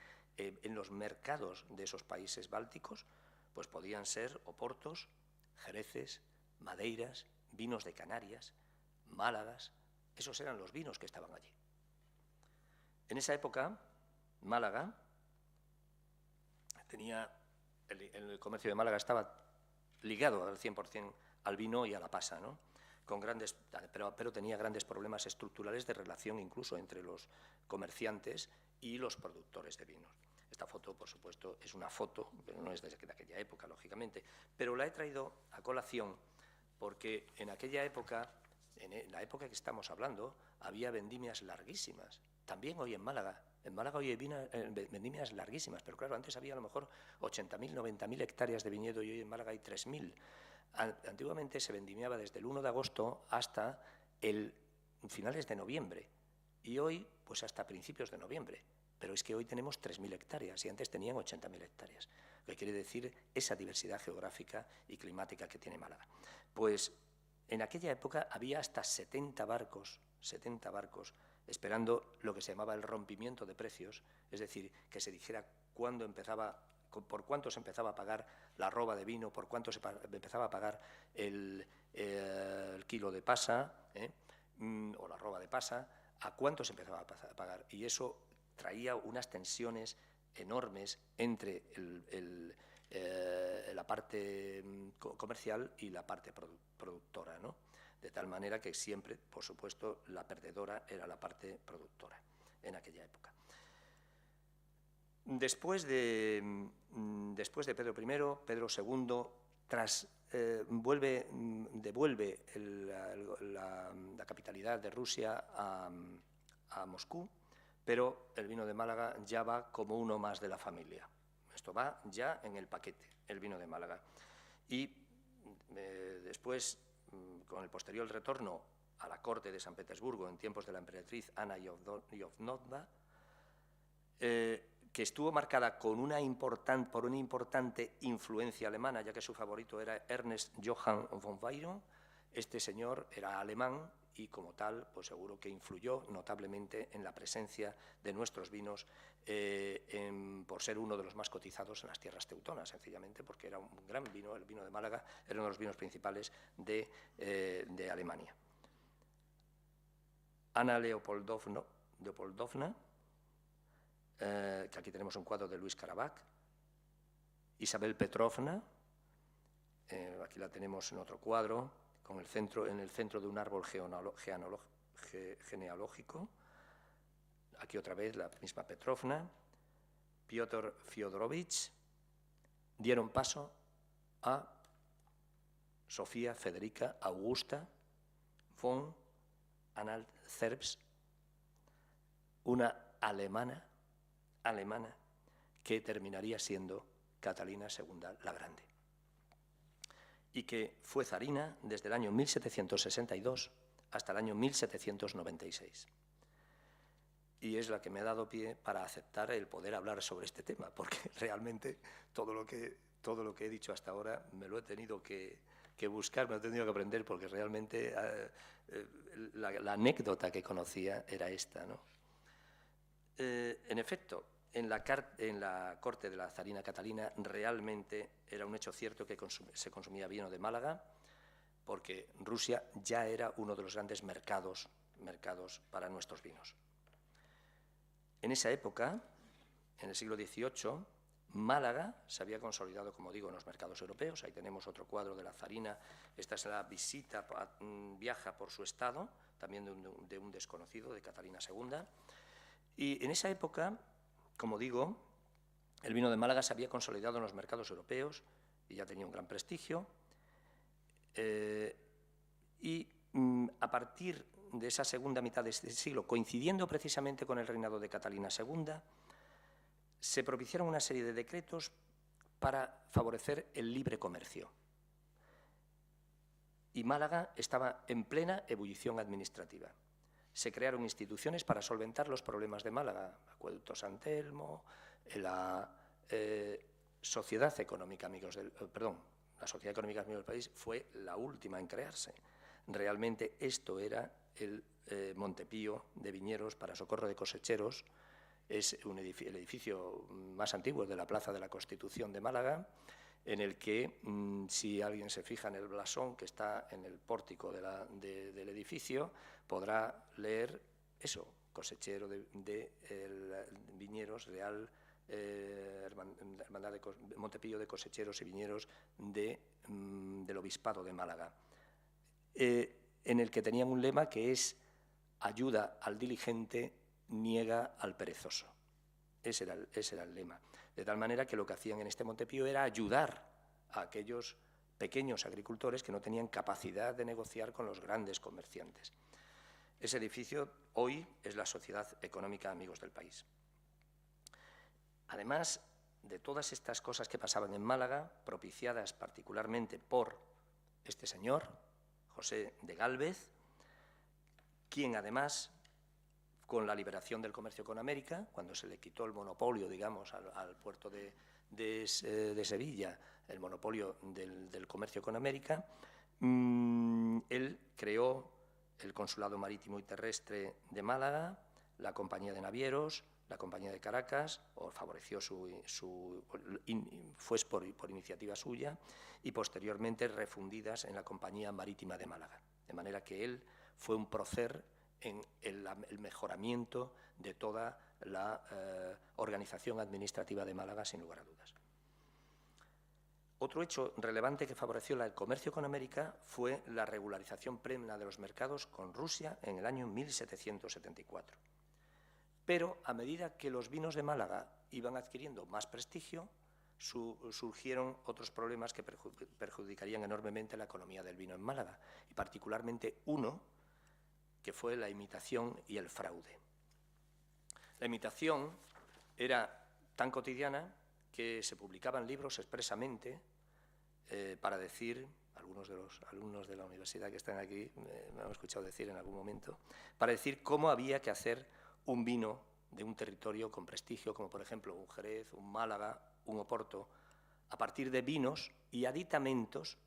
los mercados de esos países bálticos? Pues podían ser oportos, jereces, madeiras, vinos de Canarias, Málagas, Esos eran los vinos que estaban allí. En esa época, Málaga el comercio de Málaga estaba ligado al 100% al vino y a la pasa, ¿no? Pero tenía grandes problemas estructurales de relación incluso entre los comerciantes y los productores de vinos. Esta foto, por supuesto, es una foto, pero no es de aquella época, lógicamente, pero la he traído a colación porque en aquella época, en la época que estamos hablando, había vendimias larguísimas. También hoy en Málaga. En Málaga hoy hay vendimias larguísimas, pero claro, antes había a lo mejor 80.000, 90.000 hectáreas de viñedo y hoy en Málaga hay 3.000. Antiguamente se vendimiaba desde el 1 de agosto hasta finales de noviembre y hoy pues hasta principios de noviembre. Pero es que hoy tenemos 3.000 hectáreas y antes tenían 80.000 hectáreas. Lo que quiere decir esa diversidad geográfica y climática que tiene Málaga. Pues en aquella época había hasta 70 barcos esperando lo que se llamaba el rompimiento de precios, es decir, que se dijera por cuánto se empezaba a pagar la arroba de vino, por cuánto se empezaba a pagar el kilo de pasa, o la arroba de pasa, a cuánto se empezaba a pagar. Y eso traía unas tensiones enormes entre la parte comercial y la parte productora, ¿no? De tal manera que siempre, por supuesto, la perdedora era la parte productora en aquella época. Después de Pedro I, Pedro II devuelve la capitalidad de Rusia a Moscú, pero el vino de Málaga ya va como uno más de la familia. Esto va ya en el paquete, el vino de Málaga. Y después, con el posterior retorno a la corte de San Petersburgo en tiempos de la emperatriz Ana Iovnovna, que estuvo marcada por una importante influencia alemana, ya que su favorito era Ernst Johann von Weyrauch. Este señor era alemán y, como tal, pues seguro que influyó notablemente en la presencia de nuestros vinos por ser uno de los más cotizados en las tierras teutonas, sencillamente porque era un gran vino. El vino de Málaga era uno de los vinos principales de Alemania. Ana Leopoldovna, que aquí tenemos un cuadro de Luis Caravac. Isabel Petrovna, aquí la tenemos en otro cuadro, en el centro de un árbol genealógico. Aquí otra vez la misma Petrovna. Piotr Fyodorovich dieron paso a Sofía Federica Augusta von Anhalt-Zerbst, una alemana que terminaría siendo Catalina II la Grande, y que fue zarina desde el año 1762 hasta el año 1796. Y es la que me ha dado pie para aceptar el poder hablar sobre este tema, porque realmente todo lo que he dicho hasta ahora me lo he tenido que buscar, me lo he tenido que aprender, porque realmente la anécdota que conocía era esta, ¿no? En efecto, en la corte de la zarina Catalina realmente era un hecho cierto que se consumía vino de Málaga, porque Rusia ya era uno de los grandes mercados para nuestros vinos. En esa época, en el siglo XVIII, Málaga se había consolidado, como digo, en los mercados europeos. Ahí tenemos otro cuadro de la zarina. Esta es la visita, viaja por su estado, también de un desconocido, de Catalina II. Y en esa época, como digo, el vino de Málaga se había consolidado en los mercados europeos y ya tenía un gran prestigio. Y a partir de esa segunda mitad de este siglo, coincidiendo precisamente con el reinado de Catalina II, se propiciaron una serie de decretos para favorecer el libre comercio. Y Málaga estaba en plena ebullición administrativa. Se crearon instituciones para solventar los problemas de Málaga, Acueducto San Telmo, la Sociedad Económica Amigos del País fue la última en crearse. Realmente esto era el Montepío de Viñeros para socorro de cosecheros. Es el edificio más antiguo de la Plaza de la Constitución de Málaga, en el que, si alguien se fija en el blasón que está en el pórtico del edificio, podrá leer eso, cosechero de viñeros, Real Hermandad de Montepío de Cosecheros y Viñeros del Obispado de Málaga, en el que tenían un lema que es ayuda al diligente, niega al perezoso. Ese era el lema. De tal manera que lo que hacían en este Montepío era ayudar a aquellos pequeños agricultores que no tenían capacidad de negociar con los grandes comerciantes. Ese edificio hoy es la Sociedad Económica Amigos del País. Además de todas estas cosas que pasaban en Málaga, propiciadas particularmente por este señor, José de Gálvez, quien además, con la liberación del comercio con América, cuando se le quitó el monopolio, digamos, al puerto de Sevilla, el monopolio del comercio con América, él creó el Consulado Marítimo y Terrestre de Málaga, la Compañía de Navieros, la Compañía de Caracas, o favoreció fue por iniciativa suya, y posteriormente refundidas en la Compañía Marítima de Málaga. De manera que él fue un prócer en el mejoramiento de toda la organización administrativa de Málaga, sin lugar a dudas. Otro hecho relevante que favoreció el comercio con América fue la regularización plena de los mercados con Rusia en el año 1774. Pero a medida que los vinos de Málaga iban adquiriendo más prestigio, surgieron otros problemas que perjudicarían enormemente la economía del vino en Málaga, y particularmente uno que fue la imitación y el fraude. La imitación era tan cotidiana que se publicaban libros expresamente para decir, algunos de los alumnos de la universidad que están aquí me han escuchado decir en algún momento, para decir cómo había que hacer un vino de un territorio con prestigio, como por ejemplo un Jerez, un Málaga, un Oporto, a partir de vinos y aditamentos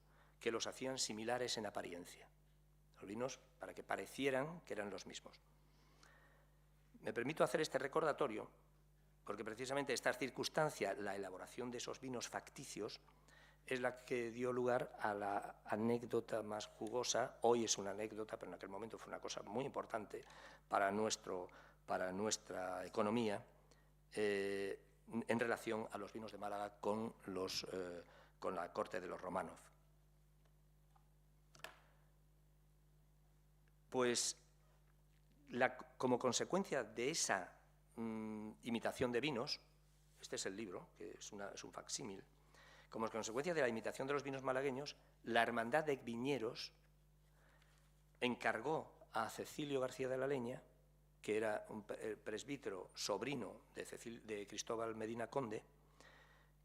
que los hacían similares en apariencia. Los vinos para que parecieran que eran los mismos. Me permito hacer este recordatorio porque precisamente esta circunstancia, la elaboración de esos vinos facticios, es la que dio lugar a la anécdota más jugosa. Hoy es una anécdota, pero en aquel momento fue una cosa muy importante para nuestra economía, en relación a los vinos de Málaga con la corte de los Románov. Pues como consecuencia de esa imitación de vinos, este es el libro, que es un facsímil, como consecuencia de la imitación de los vinos malagueños, la Hermandad de Viñeros encargó a Cecilio García de la Leña, que era un presbítero sobrino de Cristóbal Medina Conde,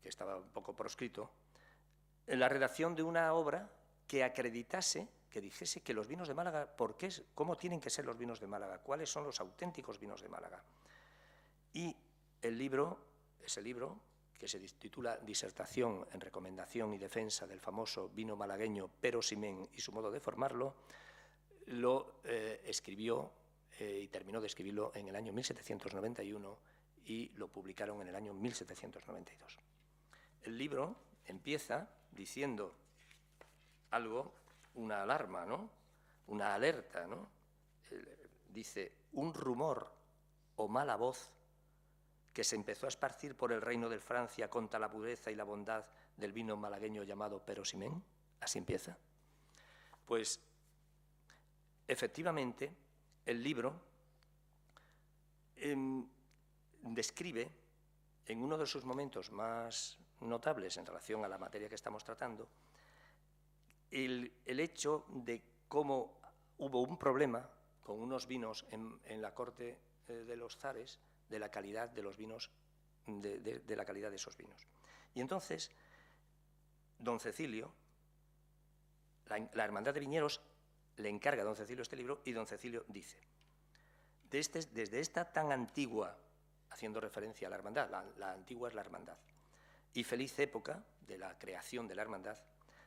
que estaba un poco proscrito, en la redacción de una obra que acreditase, que dijese que los vinos de Málaga, cómo tienen que ser los vinos de Málaga, cuáles son los auténticos vinos de Málaga. Y ese libro, que se titula Disertación en recomendación y defensa del famoso vino malagueño Pero-Simén y su modo de formarlo, lo escribió y terminó de escribirlo en el año 1791 y lo publicaron en el año 1792. El libro empieza diciendo algo, una alarma, ¿no? Una alerta, ¿no? Dice, un rumor o mala voz que se empezó a esparcir por el reino de Francia contra la pureza y la bondad del vino malagueño llamado Pero-Simén. Así empieza. Pues, efectivamente, el libro describe, en uno de sus momentos más notables en relación a la materia que estamos tratando, el hecho de cómo hubo un problema con unos vinos en la corte de los zares, de la calidad de los vinos, de la calidad de esos vinos. Y entonces, don Cecilio, la Hermandad de Viñeros le encarga a don Cecilio este libro y don Cecilio dice, desde esta tan antigua, haciendo referencia a la hermandad, la antigua es la hermandad, y feliz época de la creación de la hermandad,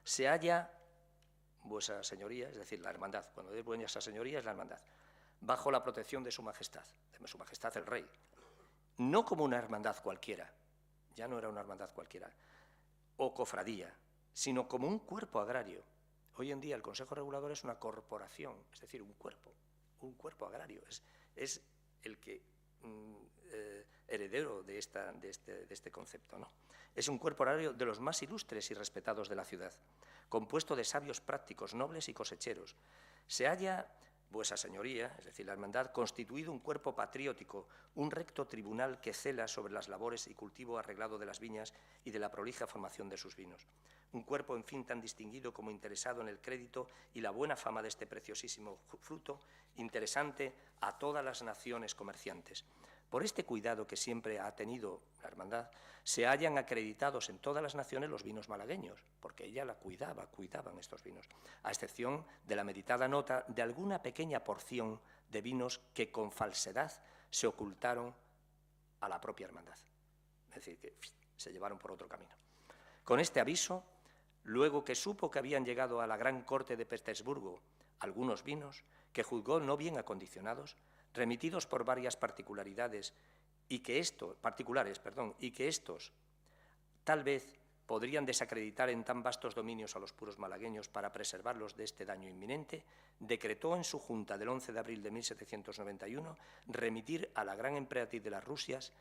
se halla vuestra señoría, es decir, la hermandad, cuando es vuestra señoría es la hermandad, bajo la protección de su majestad el rey, no como una hermandad cualquiera, ya no era una hermandad cualquiera, o cofradía, sino como un cuerpo agrario. Hoy en día el Consejo Regulador es una corporación, es decir, un cuerpo un cuerpo agrario, es el que heredero de este concepto, ¿no? Es un cuerpo agrario de los más ilustres y respetados de la ciudad, compuesto de sabios prácticos, nobles y cosecheros. Se halla vuesa señoría, es decir, la hermandad, constituido un cuerpo patriótico, un recto tribunal que cela sobre las labores y cultivo arreglado de las viñas y de la prolija formación de sus vinos. Un cuerpo, en fin, tan distinguido como interesado en el crédito y la buena fama de este preciosísimo fruto, interesante a todas las naciones comerciantes. Por este cuidado que siempre ha tenido la hermandad, se hallan acreditados en todas las naciones los vinos malagueños, porque ella la cuidaban estos vinos, a excepción de la meditada nota de alguna pequeña porción de vinos que con falsedad se ocultaron a la propia hermandad. Es decir, que se llevaron por otro camino. Con este aviso, luego que supo que habían llegado a la gran corte de Petersburgo algunos vinos que juzgó no bien acondicionados, remitidos por varias particulares, y que estos tal vez podrían desacreditar en tan vastos dominios a los puros malagueños para preservarlos de este daño inminente, decretó en su junta del 11 de abril de 1791 remitir a la gran emperatriz de las Rusias,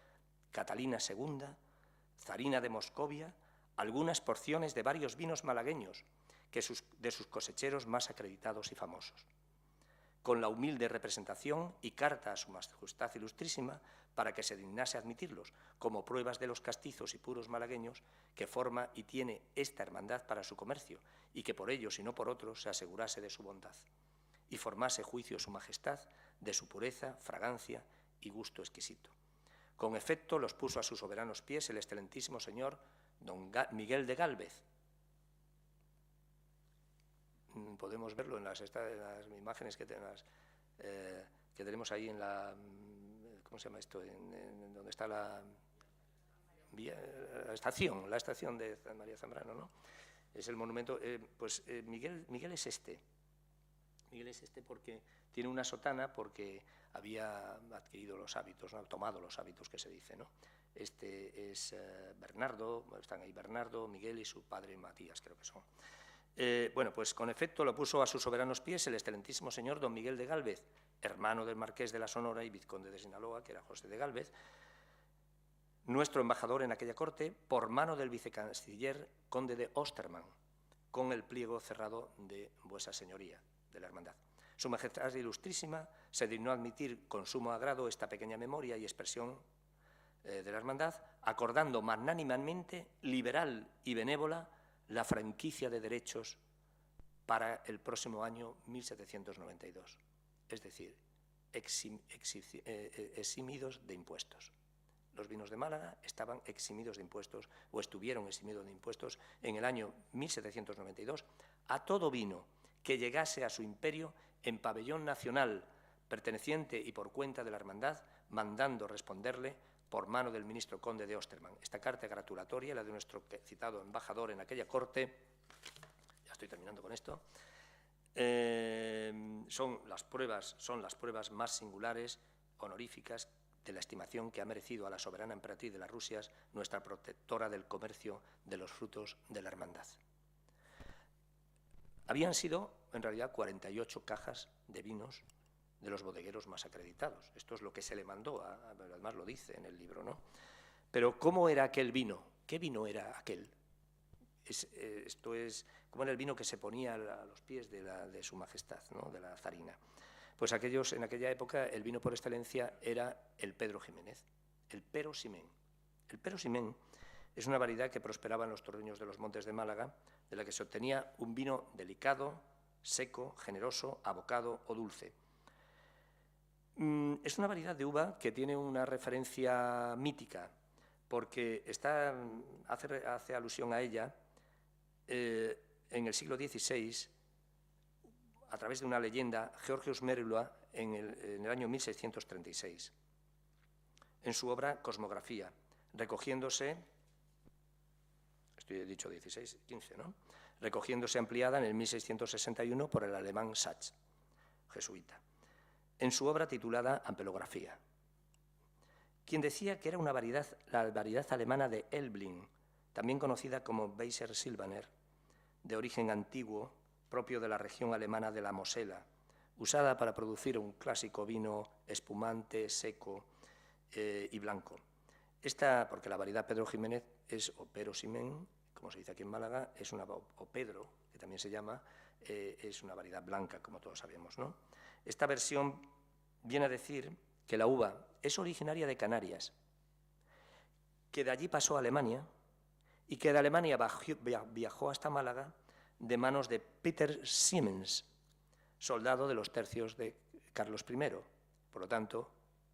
Catalina II, zarina de Moscovia, algunas porciones de varios vinos malagueños de sus cosecheros más acreditados y famosos, con la humilde representación y carta a su Majestad Ilustrísima para que se dignase admitirlos como pruebas de los castizos y puros malagueños que forma y tiene esta hermandad para su comercio, y que por ellos y no por otros se asegurase de su bondad, y formase juicio su Majestad de su pureza, fragancia y gusto exquisito. Con efecto los puso a sus soberanos pies el excelentísimo señor don Miguel de Gálvez. Podemos verlo en las imágenes que tenemos ahí en la... ¿Cómo se llama esto? En donde está la estación de María Zambrano, ¿no? Es el monumento. Miguel es este. Miguel es este porque tiene una sotana, porque había adquirido los hábitos, ¿no? Ha tomado los hábitos que se dice, ¿no? Este es Bernardo, están ahí Bernardo, Miguel y su padre Matías, creo que son. Bueno, pues con efecto lo puso a sus soberanos pies el excelentísimo señor don Miguel de Gálvez, hermano del marqués de la Sonora y vizconde de Sinaloa, que era José de Gálvez, nuestro embajador en aquella corte, por mano del vicecanciller conde de Osterman, con el pliego cerrado de vuesa señoría, de la hermandad. Su Majestad Ilustrísima se dignó admitir con sumo agrado esta pequeña memoria y expresión de la hermandad, acordando magnánimamente, liberal y benévola, la franquicia de derechos para el próximo año 1792, es decir, eximidos de impuestos. Los vinos de Málaga estaban eximidos de impuestos, o estuvieron eximidos de impuestos en el año 1792, a todo vino que llegase a su imperio en pabellón nacional, perteneciente y por cuenta de la hermandad, mandando responderle por mano del ministro conde de Osterman. Esta carta gratulatoria, la de nuestro citado embajador en aquella corte, ya estoy terminando con esto, son las pruebas más singulares, honoríficas, de la estimación que ha merecido a la soberana emperatriz de las Rusias, nuestra protectora del comercio de los frutos de la hermandad. Habían sido, en realidad, 48 cajas de vinos de los bodegueros más acreditados. Esto es lo que se le mandó, además lo dice en el libro, ¿no? Pero ¿cómo era aquel vino? ¿Qué vino era aquel? ¿Cómo era el vino que se ponía a los pies de su majestad, ¿no? De la zarina? Pues en aquella época, el vino por excelencia era el Pedro Jiménez, el Pero Ximén. El Pero Ximén es una variedad que prosperaba en los torreños de los montes de Málaga, de la que se obtenía un vino delicado, seco, generoso, abocado o dulce. Es una variedad de uva que tiene una referencia mítica, porque hace alusión a ella en el siglo XVI, a través de una leyenda, Georgius Merula, en el año 1636, en su obra Cosmografía, recogiéndose, estoy dicho 16, 15, ¿no? Recogiéndose ampliada en el 1661 por el alemán Sachs, jesuita, en su obra titulada Ampelografía, quien decía que era la variedad alemana de Elbling, también conocida como Weiser Silvaner, de origen antiguo, propio de la región alemana de la Mosela, usada para producir un clásico vino espumante, seco y blanco. Esta, porque la variedad Pedro Ximénez es, o Pero Ximén, como se dice aquí en Málaga, es una, o Pedro, que también se llama, es una variedad blanca, como todos sabemos, ¿no? Esta versión viene a decir que la uva es originaria de Canarias, que de allí pasó a Alemania y que de Alemania viajó hasta Málaga de manos de Peter Siemens, soldado de los tercios de Carlos I. Por lo tanto,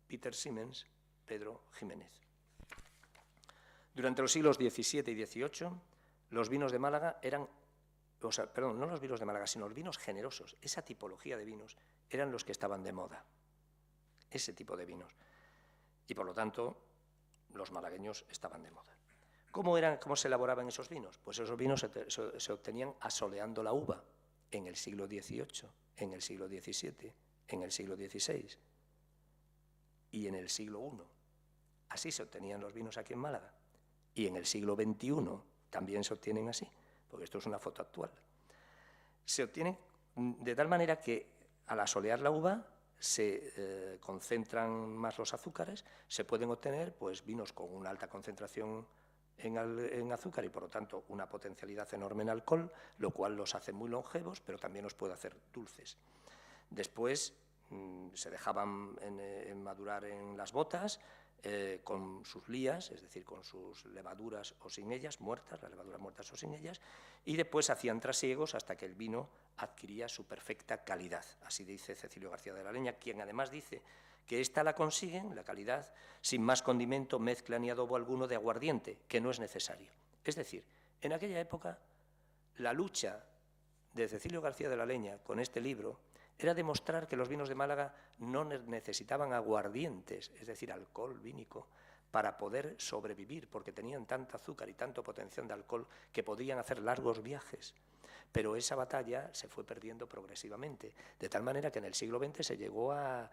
Peter Siemens, Pedro Ximénez. Durante los siglos XVII y XVIII, los vinos de Málaga eran, no los vinos de Málaga, sino los vinos generosos, esa tipología de vinos, eran los que estaban de moda, ese tipo de vinos. Y por lo tanto, los malagueños estaban de moda. ¿Cómo se elaboraban esos vinos? Pues esos vinos se obtenían asoleando la uva en el siglo XVIII, en el siglo XVII, en el siglo XVI y en el siglo I. Así se obtenían los vinos aquí en Málaga. Y en el siglo XXI también se obtienen así, porque esto es una foto actual. Se obtienen de tal manera que al asolear la uva se concentran más los azúcares, se pueden obtener pues, vinos con una alta concentración en azúcar y por lo tanto una potencialidad enorme en alcohol, lo cual los hace muy longevos, pero también los puede hacer dulces. Después se dejaban madurar en las botas con sus lías, es decir, con sus levaduras o sin ellas, muertas, las levaduras muertas o sin ellas, y después hacían trasiegos hasta que el vino adquiría su perfecta calidad. Así dice Cecilio García de la Leña, quien además dice que esta la consiguen, la calidad, sin más condimento, mezcla ni adobo alguno de aguardiente, que no es necesario. Es decir, en aquella época, la lucha de Cecilio García de la Leña con este libro era demostrar que los vinos de Málaga no necesitaban aguardientes, es decir, alcohol vínico, para poder sobrevivir, porque tenían tanta azúcar y tanto potencial de alcohol que podían hacer largos viajes. Pero esa batalla se fue perdiendo progresivamente, de tal manera que en el siglo XX se llegó a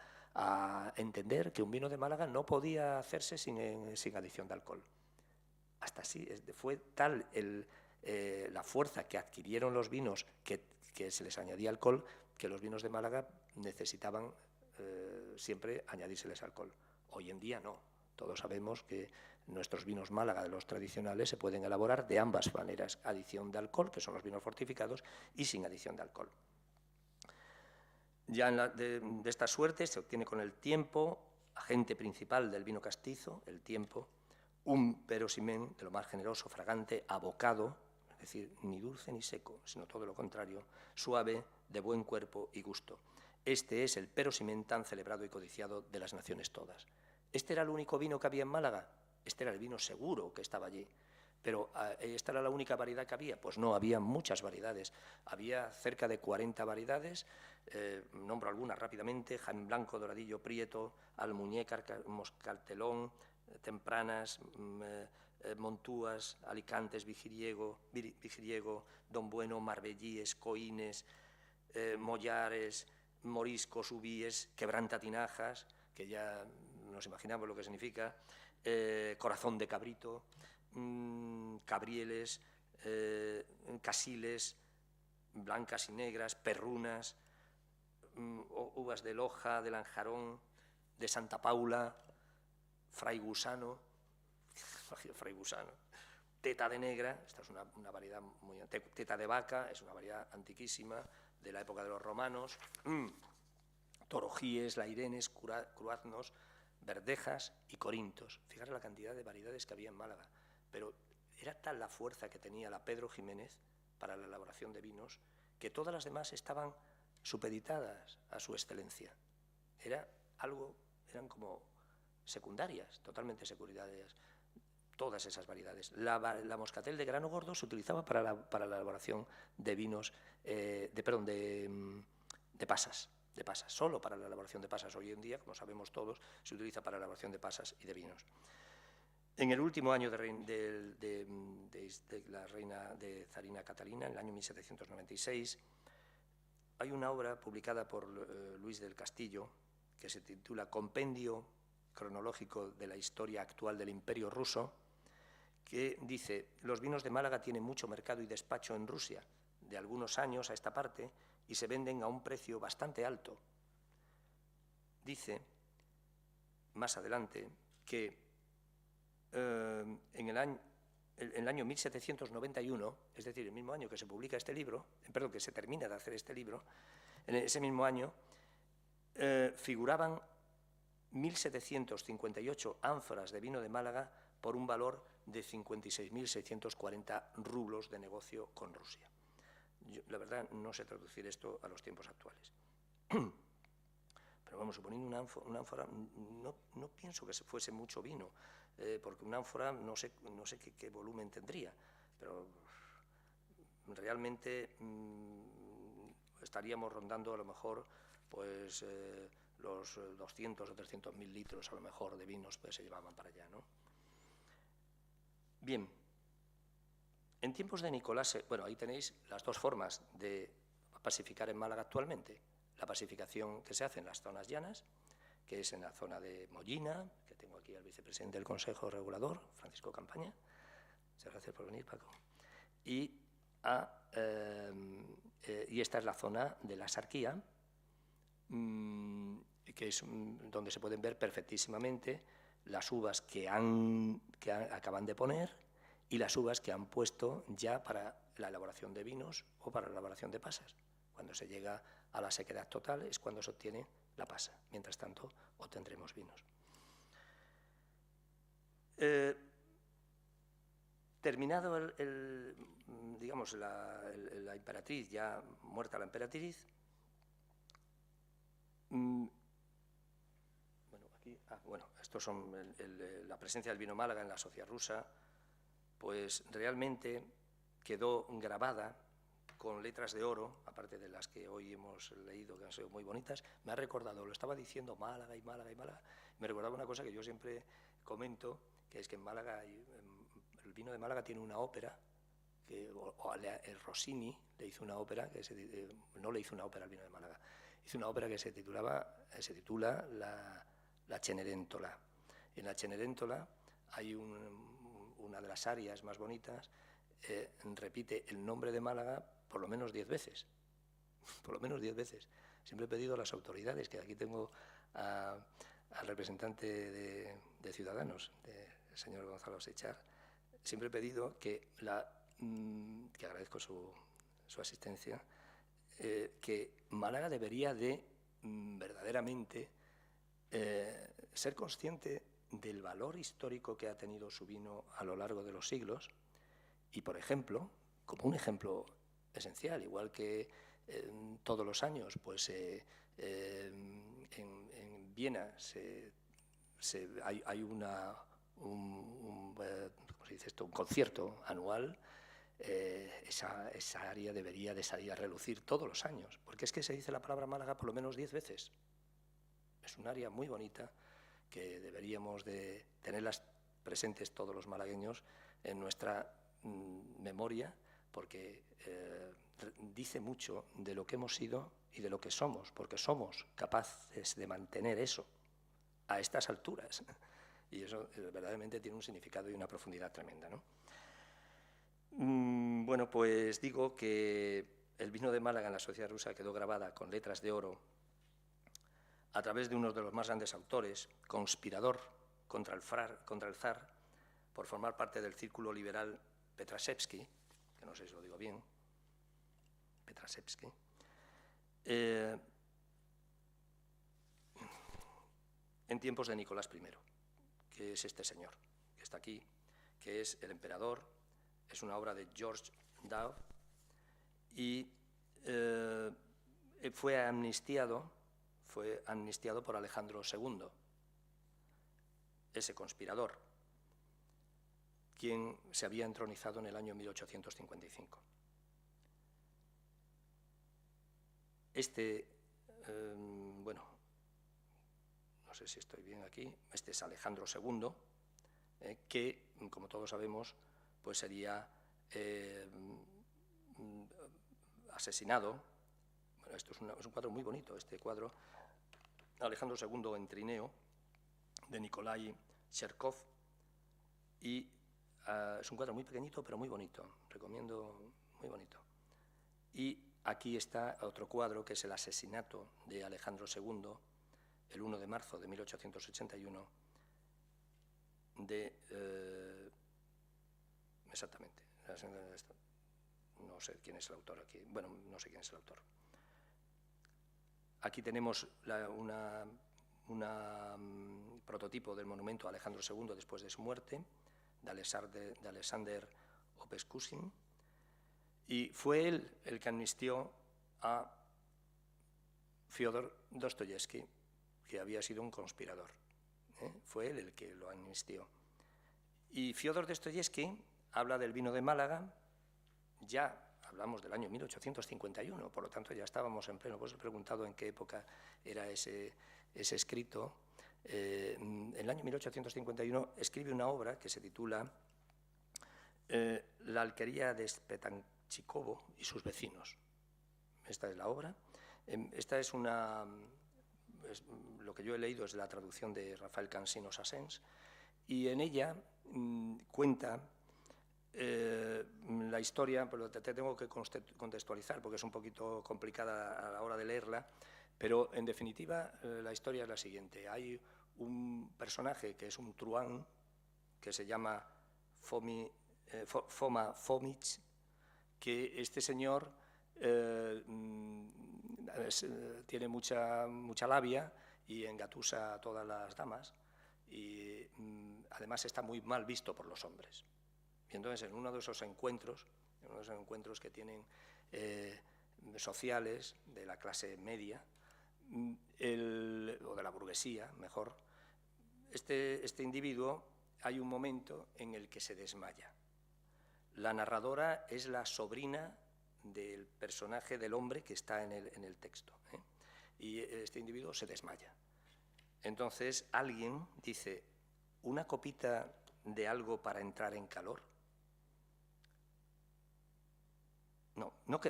entender que un vino de Málaga no podía hacerse sin adición de alcohol. Hasta así, fue tal la fuerza que adquirieron los vinos que se les añadía alcohol, que los vinos de Málaga necesitaban siempre añadírseles alcohol. Hoy en día no. Todos sabemos que nuestros vinos Málaga, de los tradicionales, se pueden elaborar de ambas maneras, adición de alcohol, que son los vinos fortificados, y sin adición de alcohol. Ya de esta suerte se obtiene con el tiempo, agente principal del vino castizo, el tiempo, un Pero Ximén de lo más generoso, fragante, abocado, es decir, ni dulce ni seco, sino todo lo contrario, suave, de buen cuerpo y gusto. Este es el Pero Ximén tan celebrado y codiciado de las naciones todas. ¿Este era el único vino que había en Málaga? Este era el vino seguro que estaba allí. Pero ¿esta era la única variedad que había? Pues no, había muchas variedades. Había cerca de 40 variedades, nombro algunas rápidamente: Jaén Blanco, Doradillo, Prieto, Almuñécar, Moscatelón, Tempranas, Montúas, Alicantes, Vigiriego, Don Bueno, Marbellíes, Coínes, Mollares, Moriscos, Ubíes, Quebrantatinajas, que ya nos imaginamos lo que significa, Corazón de Cabrito, Cabrieles, Casiles, blancas y negras, Perrunas, uvas de Loja, de Lanjarón, de Santa Paula, Fraigusano, Teta de Negra, esta es una variedad muy antigua, Teta de Vaca, es una variedad antiquísima de la época de los romanos, Torojíes, Lairenes, Cruaznos, Verdejas y Corintos. Fijaros la cantidad de variedades que había en Málaga, pero era tal la fuerza que tenía la Pedro Ximénez para la elaboración de vinos que todas las demás estaban supeditadas a su excelencia. Eran como secundarias, totalmente secundarias, todas esas variedades. La moscatel de grano gordo se utilizaba para la elaboración de vinos, de pasas, solo para la elaboración de pasas. Hoy en día, como sabemos todos, se utiliza para la elaboración de pasas y de vinos. En el último año de la reina de Zarina Catalina, en el año 1796, hay una obra publicada por Luis del Castillo que se titula Compendio cronológico de la historia actual del Imperio ruso, que dice: los vinos de Málaga tienen mucho mercado y despacho en Rusia, de algunos años a esta parte, y se venden a un precio bastante alto. Dice, más adelante, que en el año 1791, es decir, el mismo año que se publica este libro, perdón, que se termina de hacer este libro, en ese mismo año figuraban 1.758 ánforas de vino de Málaga por un valor de 56.640 rublos de negocio con Rusia. Yo, la verdad, no sé traducir esto a los tiempos actuales. Pero vamos, suponiendo una ánfora, no pienso que se fuese mucho vino, porque una ánfora no sé qué volumen tendría, pero realmente estaríamos rondando a lo mejor pues los 200 o 300.000 litros a lo mejor de vinos pues se llevaban para allá, ¿no? Bien, en tiempos de Nicolás, bueno, ahí tenéis las dos formas de pasificar en Málaga actualmente. La pasificación que se hace en las zonas llanas, que es en la zona de Mollina, que tengo aquí al vicepresidente del Consejo Regulador, Francisco Campaña. Muchas gracias por venir, Paco. Y esta es la zona de la Sarquía, que es donde se pueden ver perfectísimamente las uvas que acaban de poner y las uvas que han puesto ya para la elaboración de vinos o para la elaboración de pasas. Cuando se llega a la sequedad total es cuando se obtiene la pasa. Mientras tanto, obtendremos vinos. Terminado digamos, la emperatriz, ya muerta la emperatriz, estos son la presencia del vino Málaga en la sociedad rusa, pues realmente quedó grabada con letras de oro, aparte de las que hoy hemos leído, que han sido muy bonitas. Me ha recordado, lo estaba diciendo Málaga y Málaga y Málaga, me recordaba una cosa que yo siempre comento, que es que en Málaga, el vino de Málaga tiene una ópera, el Rossini le hizo una ópera, no le hizo una ópera al vino de Málaga, hizo una ópera que se titula La Cenerentola. En la Cenerentola hay una de las arias más bonitas, repite el nombre de Málaga por lo menos 10 veces. Por lo menos 10 veces. Siempre he pedido a las autoridades, que aquí tengo al representante de Ciudadanos, el señor Gonzalo Sechar, siempre he pedido que agradezco su asistencia, que Málaga debería de verdaderamente ser consciente del valor histórico que ha tenido su vino a lo largo de los siglos y, por ejemplo, como un ejemplo esencial, igual que todos los años, pues en Viena hay un concierto anual. Esa área debería de salir a relucir todos los años, porque es que se dice la palabra Málaga por lo menos 10 veces. Es un área muy bonita que deberíamos de tenerlas presentes todos los malagueños en nuestra memoria, porque dice mucho de lo que hemos sido y de lo que somos, porque somos capaces de mantener eso a estas alturas. Y eso verdaderamente tiene un significado y una profundidad tremenda, ¿no? Bueno, pues digo que el vino de Málaga en la sociedad rusa quedó grabada con letras de oro a través de uno de los más grandes autores, conspirador contra el zar, por formar parte del círculo liberal Petrasevsky, que no sé si lo digo bien, Petrasevsky, en tiempos de Nicolás I, que es este señor que está aquí, que es el emperador, es una obra de George Dow, y fue amnistiado por Alejandro II, ese conspirador, quien se había entronizado en el año 1855. Bueno, no sé si estoy bien aquí, este es Alejandro II, que, como todos sabemos, pues sería asesinado. Bueno, esto es un cuadro muy bonito, este cuadro, Alejandro II en trineo, de Nikolai Cherkov, y es un cuadro muy pequeñito pero muy bonito, recomiendo, muy bonito. Y aquí está otro cuadro, que es el asesinato de Alejandro II, el 1 de marzo de 1881, exactamente, no sé quién es el autor aquí, bueno, no sé quién es el autor. Aquí tenemos un prototipo del monumento a Alejandro II después de su muerte, de Alexander Opescusin, y fue él el que amnistió a Fyodor Dostoyevsky, que había sido un conspirador. Fue él el que lo amnistió. Y Fyodor Dostoyevsky habla del vino de Málaga, ya hablamos del año 1851, por lo tanto ya estábamos en pleno. Pues he preguntado en qué época era ese escrito. En el año 1851 escribe una obra que se titula La alquería de Spetanchikovo y sus vecinos. Esta es la obra. Esta es lo que yo he leído es la traducción de Rafael Cansino Sassens, y en ella cuenta la historia, pero te tengo que contextualizar porque es un poquito complicada a la hora de leerla, pero en definitiva la historia es la siguiente. Hay un personaje que es un truán que se llama Foma Fomic, que este señor tiene mucha labia y engatusa a todas las damas, y además está muy mal visto por los hombres. Y entonces en uno de esos encuentros que tienen sociales de la clase media, o de la burguesía, mejor, este individuo, hay un momento en el que se desmaya. La narradora es la sobrina del personaje del hombre que está en el texto, y este individuo se desmaya. Entonces alguien dice, ¿una copita de algo para entrar en calor? ¿No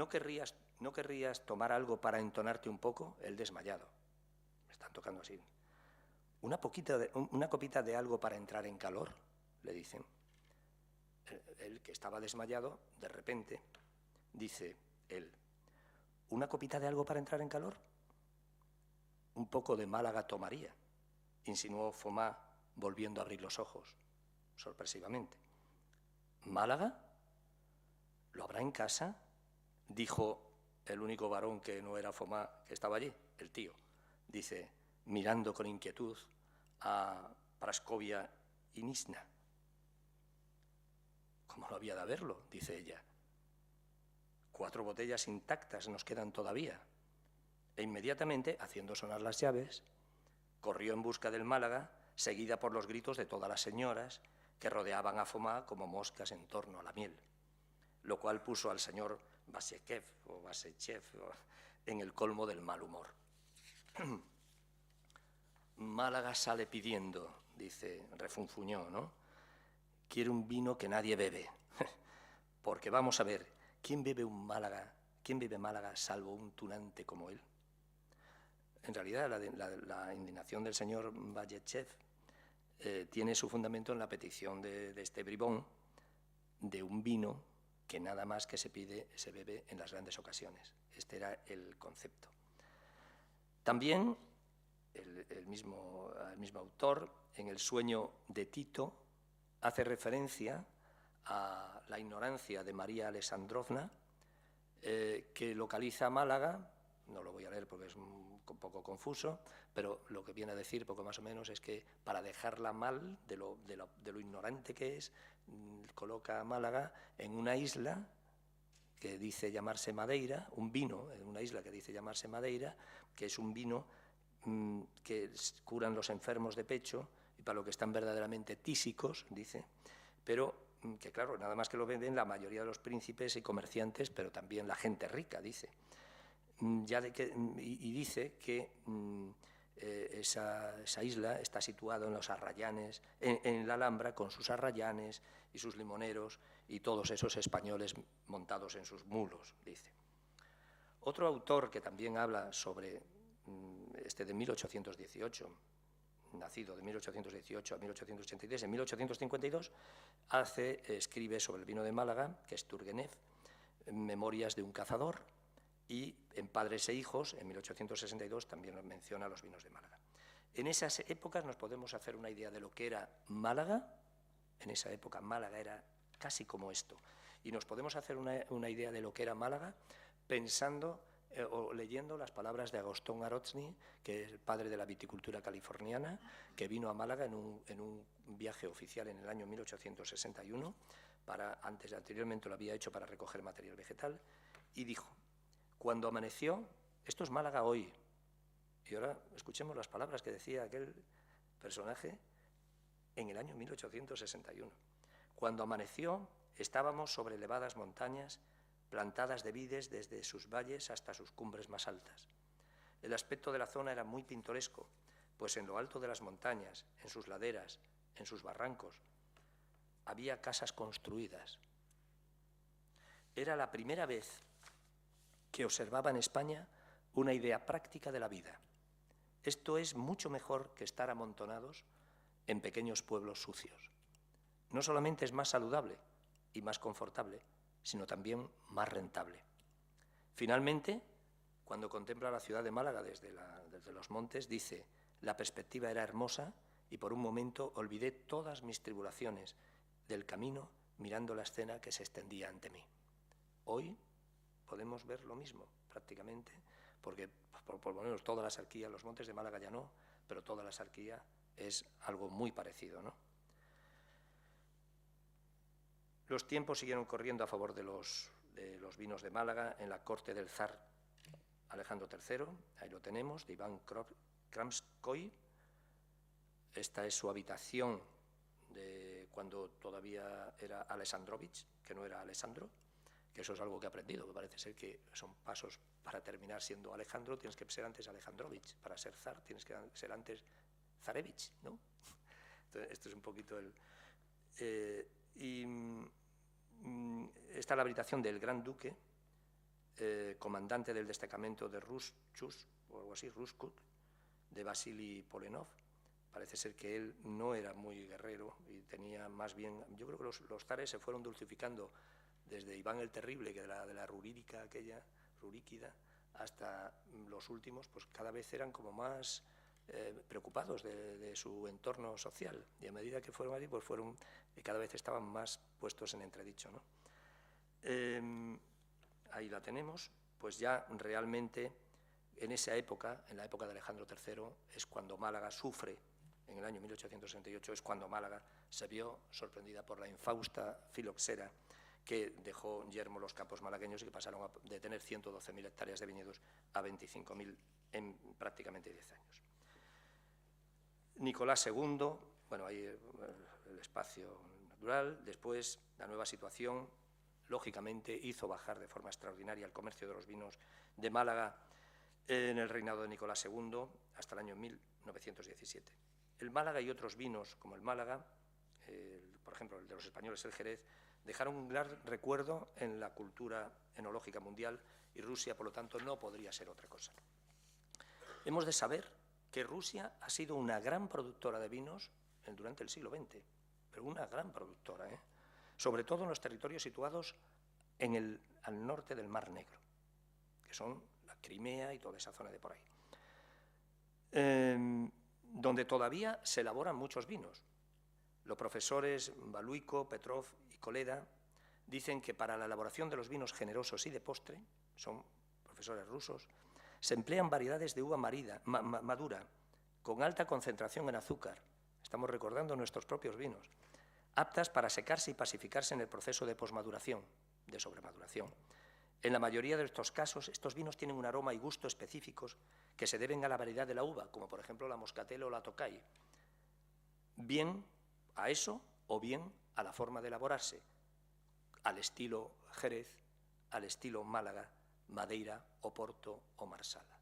querrías tomar algo para entonarte un poco? El desmayado. Me están tocando así. ¿Una copita de algo para entrar en calor? Le dicen. El que estaba desmayado, de repente, dice él, ¿una copita de algo para entrar en calor? Un poco de Málaga tomaría, insinuó Foma, volviendo a abrir los ojos, sorpresivamente. ¿Málaga? ¿Lo habrá en casa?, dijo el único varón que no era Foma que estaba allí, el tío. Dice, mirando con inquietud a Praskovia Inisna. ¿Cómo lo había de haberlo?, dice ella. 4 botellas intactas nos quedan todavía. E inmediatamente, haciendo sonar las llaves, corrió en busca del Málaga, seguida por los gritos de todas las señoras que rodeaban a Foma como moscas en torno a la miel, lo cual puso al señor Vasechev en el colmo del mal humor. Málaga sale pidiendo, dice, refunfuñó, ¿no? Quiere un vino que nadie bebe. Porque vamos a ver, ¿quién bebe Málaga salvo un tunante como él? En realidad, la indignación del señor Vasechev tiene su fundamento en la petición de este bribón de un vino que nada más que se bebe en las grandes ocasiones. Este era el concepto. También el mismo autor, en El sueño de Tito, hace referencia a la ignorancia de María Alexandrovna, que localiza Málaga. No lo voy a leer porque es un poco confuso, pero lo que viene a decir poco más o menos es que para dejarla mal de lo ignorante que es, coloca a Málaga en una isla que dice llamarse Madeira, un vino en una isla que dice llamarse Madeira, que es un vino que curan los enfermos de pecho y para lo que están verdaderamente tísicos, dice, pero que claro, nada más que lo venden la mayoría de los príncipes y comerciantes, pero también la gente rica, dice. Y dice que esa isla está situada en los arrayanes, en la Alhambra, con sus arrayanes y sus limoneros y todos esos españoles montados en sus mulos, dice. Otro autor que también habla sobre de 1818, nacido de 1818 a 1883, en 1852 escribe sobre el vino de Málaga, que es Turgenev, Memorias de un cazador, y en Padres e hijos, en 1862, también nos menciona los vinos de Málaga. En esas épocas nos podemos hacer una idea de lo que era Málaga. En esa época Málaga era casi como esto. Y nos podemos hacer una idea de lo que era Málaga pensando o leyendo las palabras de Agostón Arozzi, que es el padre de la viticultura californiana, que vino a Málaga en un viaje oficial en el año 1861, anteriormente lo había hecho para recoger material vegetal, y dijo: cuando amaneció, esto es Málaga hoy, y ahora escuchemos las palabras que decía aquel personaje en el año 1861. Cuando amaneció, estábamos sobre elevadas montañas, plantadas de vides desde sus valles hasta sus cumbres más altas. El aspecto de la zona era muy pintoresco, pues en lo alto de las montañas, en sus laderas, en sus barrancos, había casas construidas. Era la primera vez que observaba en España una idea práctica de la vida. Esto es mucho mejor que estar amontonados en pequeños pueblos sucios. No solamente es más saludable y más confortable, sino también más rentable. Finalmente, cuando contempla la ciudad de Málaga desde los montes, dice: la perspectiva era hermosa y por un momento olvidé todas mis tribulaciones del camino mirando la escena que se extendía ante mí. Hoy podemos ver lo mismo prácticamente, porque por lo menos toda la Sarquía, los montes de Málaga ya no, pero toda la Sarquía es algo muy parecido, ¿no? Los tiempos siguieron corriendo a favor de los vinos de Málaga en la corte del zar Alejandro III. Ahí lo tenemos, de Iván Kramskoy. Esta es su habitación de cuando todavía era Alexandrovich, que no era Alessandro, que eso es algo que he aprendido, que parece ser que son pasos para terminar siendo Alejandro, tienes que ser antes Alejandrovich, para ser zar tienes que ser antes Zarevich, ¿no? Entonces, esto es un poquito está la habitación del Gran Duque, comandante del destacamento de Ruschus, o algo así, Ruskut, de Vasily Polenov. Parece ser que él no era muy guerrero y tenía más bien... Yo creo que los zares se fueron dulcificando desde Iván el Terrible, que de la Ruríkida aquella, Ruríkida, hasta los últimos, pues cada vez eran como más preocupados de su entorno social. Y a medida que fueron allí, pues cada vez estaban más puestos en entredicho, ¿no? Ahí la tenemos. Pues ya realmente en esa época, en la época de Alejandro III, es cuando Málaga sufre. En el año 1868 es cuando Málaga se vio sorprendida por la infausta filoxera que dejó yermo los campos malagueños y que pasaron de tener 112.000 hectáreas de viñedos a 25.000 en prácticamente 10 años. Nicolás II, bueno, ahí el espacio natural. Después, la nueva situación, lógicamente, hizo bajar de forma extraordinaria el comercio de los vinos de Málaga en el reinado de Nicolás II hasta el año 1917. El Málaga y otros vinos, como el Málaga, por ejemplo, el de los españoles, el Jerez, dejaron un gran recuerdo en la cultura enológica mundial y Rusia, por lo tanto, no podría ser otra cosa. Hemos de saber que Rusia ha sido una gran productora de vinos durante el siglo XX, pero una gran productora, sobre todo en los territorios situados al norte del Mar Negro, que son la Crimea y toda esa zona de por ahí, donde todavía se elaboran muchos vinos. Los profesores Baluico, Petrov y Koleda dicen que para la elaboración de los vinos generosos y de postre, son profesores rusos, se emplean variedades de uva madura con alta concentración en azúcar, estamos recordando nuestros propios vinos, aptas para secarse y pacificarse en el proceso de posmaduración, de sobremaduración. En la mayoría de estos casos, estos vinos tienen un aroma y gusto específicos que se deben a la variedad de la uva, como por ejemplo la Moscatel o la Tokay, bien a eso o bien a la forma de elaborarse, al estilo Jerez, al estilo Málaga, Madeira, Oporto o Marsala.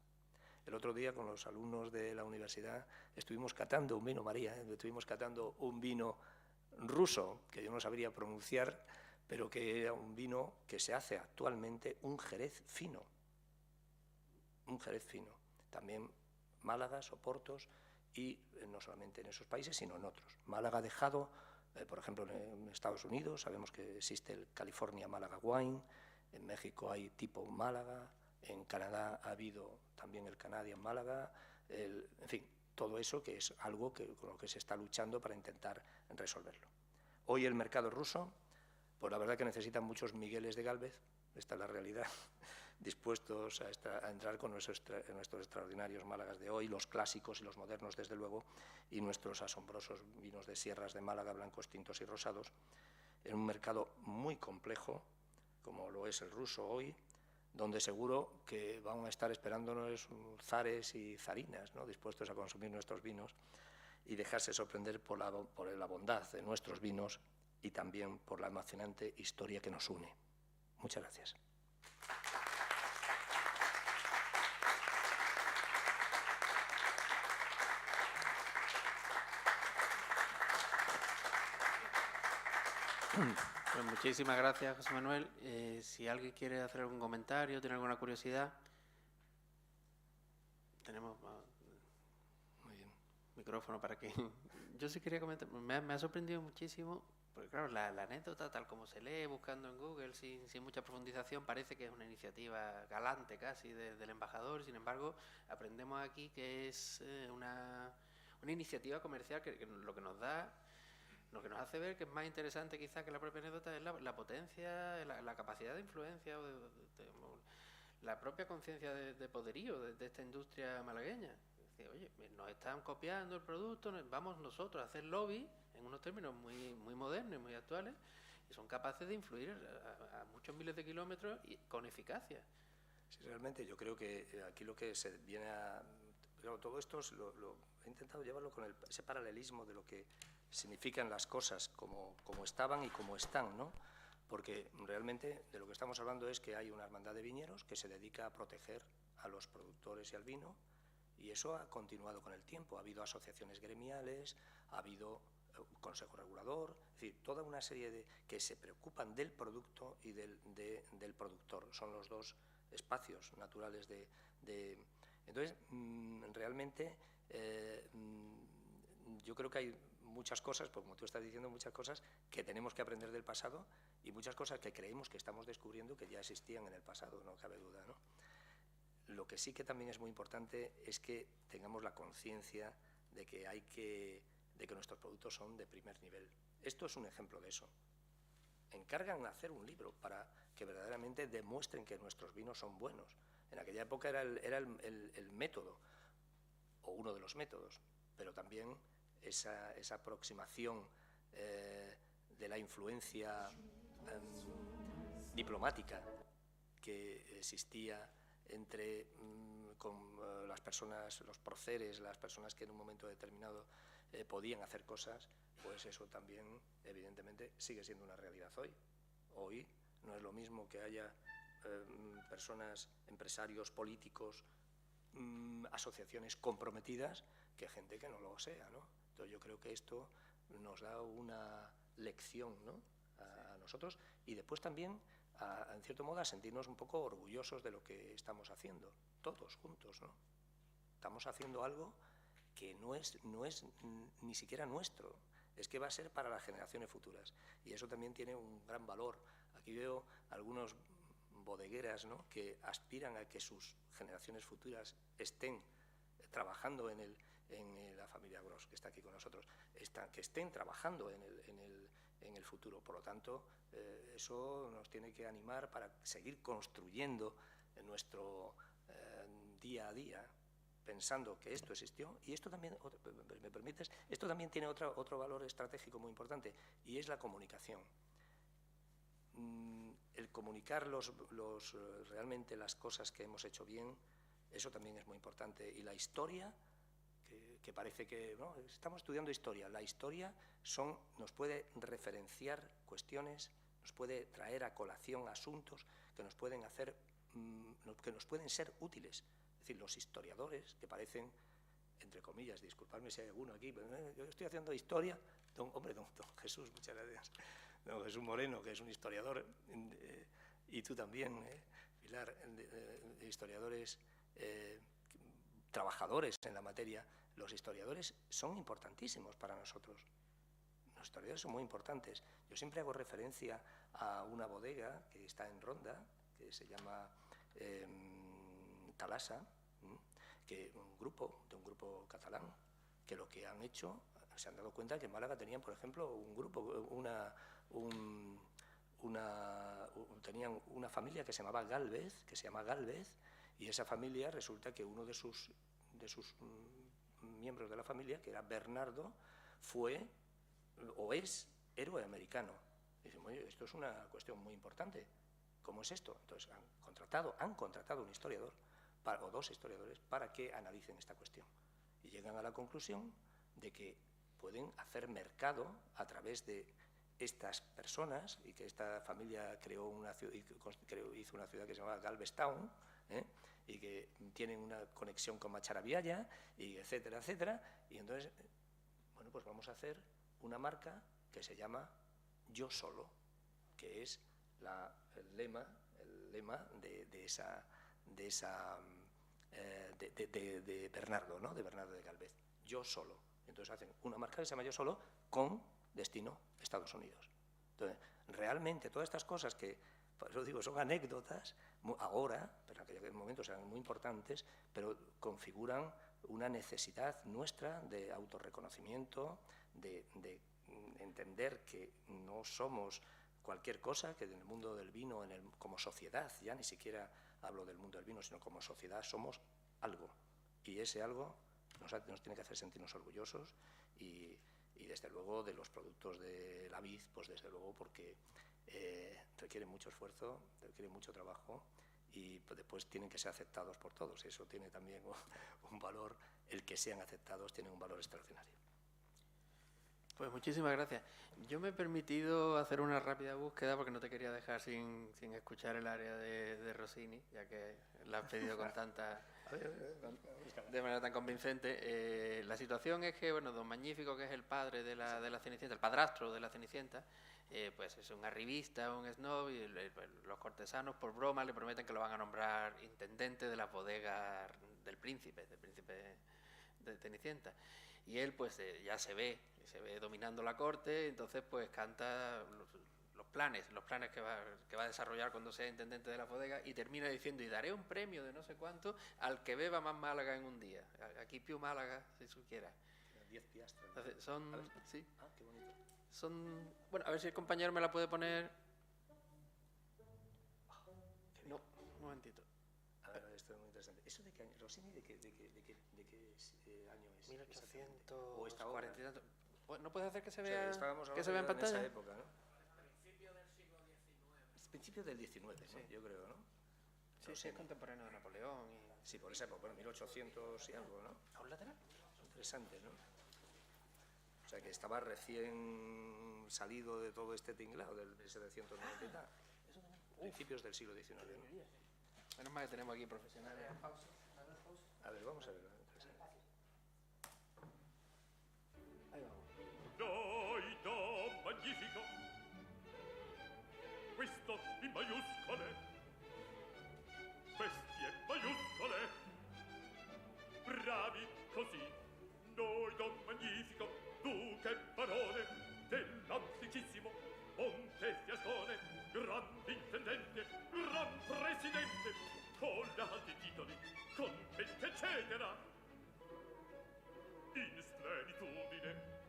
El otro día con los alumnos de la universidad estuvimos catando un vino, María, estuvimos catando un vino ruso, que yo no sabría pronunciar, pero que era un vino que se hace actualmente un Jerez fino. Un Jerez fino. También Málagas, Oportos, y no solamente en esos países, sino en otros. Málaga ha dejado, por ejemplo, en Estados Unidos, sabemos que existe el California Málaga Wine, En México hay tipo Málaga, en Canadá ha habido también el Canadian Málaga, en fin, todo eso que es algo con lo que se está luchando para intentar resolverlo. Hoy el mercado ruso, pues la verdad que necesitan muchos Migueles de Gálvez, esta es la realidad, dispuestos a entrar con nuestros extraordinarios Málagas de hoy, los clásicos y los modernos, desde luego, y nuestros asombrosos vinos de sierras de Málaga, blancos, tintos y rosados, en un mercado muy complejo, como lo es el ruso hoy, donde seguro que van a estar esperándonos zares y zarinas, ¿no?, dispuestos a consumir nuestros vinos y dejarse sorprender por la bondad de nuestros vinos y también por la emocionante historia que nos une. Muchas gracias. Pues muchísimas gracias, José Manuel. Si alguien quiere hacer algún comentario, tiene alguna curiosidad, tenemos Muy bien. micrófono para que... Yo sí quería comentar, me ha sorprendido muchísimo, porque claro, la anécdota tal como se lee buscando en Google sin mucha profundización parece que es una iniciativa galante casi del embajador. Sin embargo, aprendemos aquí que es una iniciativa comercial que lo que nos da... Lo que nos hace ver que es más interesante quizás que la propia anécdota es la potencia, la capacidad de influencia o la propia conciencia de poderío de esta industria malagueña. Es decir, oye, nos están copiando el producto, vamos nosotros a hacer lobby en unos términos muy, muy modernos y muy actuales, y son capaces de influir a muchos miles de kilómetros y con eficacia. Sí, realmente yo creo que aquí lo que se viene a... Claro, todo esto he intentado llevarlo con ese paralelismo de lo que significan las cosas como estaban y como están, ¿no? Porque realmente de lo que estamos hablando es que hay una hermandad de viñeros que se dedica a proteger a los productores y al vino, y eso ha continuado con el tiempo. Ha habido asociaciones gremiales, ha habido un consejo regulador, es decir, toda una serie que se preocupan del producto y del productor. Son los dos espacios naturales Entonces, realmente yo creo que hay muchas cosas, pues como tú estás diciendo, muchas cosas que tenemos que aprender del pasado y muchas cosas que creemos que estamos descubriendo que ya existían en el pasado, no cabe duda, ¿no? Lo que sí que también es muy importante es que tengamos la conciencia de que nuestros productos son de primer nivel. Esto es un ejemplo de eso. Encargan hacer un libro para que verdaderamente demuestren que nuestros vinos son buenos. En aquella época era el método, o uno de los métodos, pero también esa aproximación de la influencia diplomática que existía con las personas, los próceres, las personas que en un momento determinado podían hacer cosas, pues eso también evidentemente sigue siendo una realidad hoy. Hoy no es lo mismo que haya personas, empresarios, políticos, asociaciones comprometidas que gente que no lo sea, ¿no? Entonces yo creo que esto nos da una lección, ¿no?, a nosotros, y después también en cierto modo a sentirnos un poco orgullosos de lo que estamos haciendo, todos juntos, ¿no? Estamos haciendo algo que no es ni siquiera nuestro, es que va a ser para las generaciones futuras, y eso también tiene un gran valor. Aquí veo algunos bodegueras, ¿no?, que aspiran a que sus generaciones futuras estén trabajando en la familia Gros, que está aquí con nosotros, que estén trabajando en el futuro. Por lo tanto, eso nos tiene que animar para seguir construyendo nuestro día a día, pensando que esto existió. Y esto también, ¿me permites? Esto también tiene otro valor estratégico muy importante, y es la comunicación. El comunicar realmente las cosas que hemos hecho bien, eso también es muy importante. Y la historia, que parece que no, estamos estudiando historia. La historia nos puede referenciar cuestiones, nos puede traer a colación asuntos que nos pueden ser útiles. Es decir, los historiadores que parecen, entre comillas, disculpadme si hay alguno aquí, pero yo estoy haciendo historia. Don Jesús, muchas gracias. Don Jesús Moreno, que es un historiador, y tú también, Pilar, historiadores, trabajadores en la materia. Los historiadores son importantísimos para nosotros. Los historiadores son muy importantes. Yo siempre hago referencia a una bodega que está en Ronda, que se llama Talasa, que de un grupo catalán, que lo que han hecho, se han dado cuenta que en Málaga tenían, por ejemplo, un grupo, tenían una familia que se llama Gálvez, y esa familia resulta que uno de sus miembros de la familia, que era Bernardo, fue o es héroe americano. Y dicen, oye, esto es una cuestión muy importante. ¿Cómo es esto? Entonces han contratado un historiador o dos historiadores para que analicen esta cuestión. Y llegan a la conclusión de que pueden hacer mercado a través de estas personas, y que esta familia hizo una ciudad que se llamaba Galvestown, y que tienen una conexión con Macharabiaya, y etcétera, etcétera. Y entonces, bueno, pues vamos a hacer una marca que se llama Yo Solo, que es el lema de Bernardo, ¿no? De Bernardo de Galvez. Yo Solo. Entonces hacen una marca que se llama Yo Solo con destino Estados Unidos. Entonces, realmente todas estas cosas que, por eso digo, son anécdotas, ahora, pero en aquel momento eran muy importantes, pero configuran una necesidad nuestra de autorreconocimiento, de entender que no somos cualquier cosa, que en el mundo del vino, como sociedad, ya ni siquiera hablo del mundo del vino, sino como sociedad somos algo. Y ese algo nos tiene que hacer sentirnos orgullosos y desde luego de los productos de la vid, pues desde luego porque requiere mucho esfuerzo, requiere mucho trabajo y después tienen que ser aceptados por todos. Eso tiene también un valor, el que sean aceptados tiene un valor extraordinario. Pues muchísimas gracias. Yo me he permitido hacer una rápida búsqueda porque no te quería dejar sin escuchar el área de Rossini, ya que la has pedido con de manera tan convincente. La situación es que, bueno, Don Magnífico, que es el padre de la Cenicienta, el padrastro de la Cenicienta, pues es un arribista, un snob, y los cortesanos, por broma, le prometen que lo van a nombrar intendente de las bodegas del príncipe de Cenicienta. Y él, pues, ya se ve dominando la corte, entonces, pues, canta los planes que va a desarrollar cuando sea intendente de la bodega, y termina diciendo, y daré un premio de no sé cuánto al que beba más Málaga en un día. Aquí più Málaga, si supiera. 10 piastras. Entonces, sí. Ah, qué bonito. Bueno, a ver si el compañero me la puede poner. No, un momentito. A ver, esto es muy interesante. ¿Eso de qué año? ¿Rossini de qué año es? 1840 y tanto. ¿No puedes hacer que se vea, o sea, que se vea en pantalla? Esa época, ¿no? Principios del siglo XIX, sí. ¿no? Yo creo, ¿no? Sí, es contemporáneo de Napoleón. Sí, por esa época, bueno, 1800 y algo, ¿no? ¿A un lateral? Interesante, ¿no? O sea, que estaba recién salido de todo este tinglado del 1790 y tal. Principios del siglo XIX, ¿no? Menos mal que tenemos aquí profesionales. A ver, vamos a ver. Ahí vamos. Noi do magnifico, questo in maiuscole, questi in maiuscole, bravi così. Noi do magnifico, duca e barone dell'anticissimo Montefiascone, gran intendente, gran presidente, con alti titoli, conventi eccetera, in plenitudine.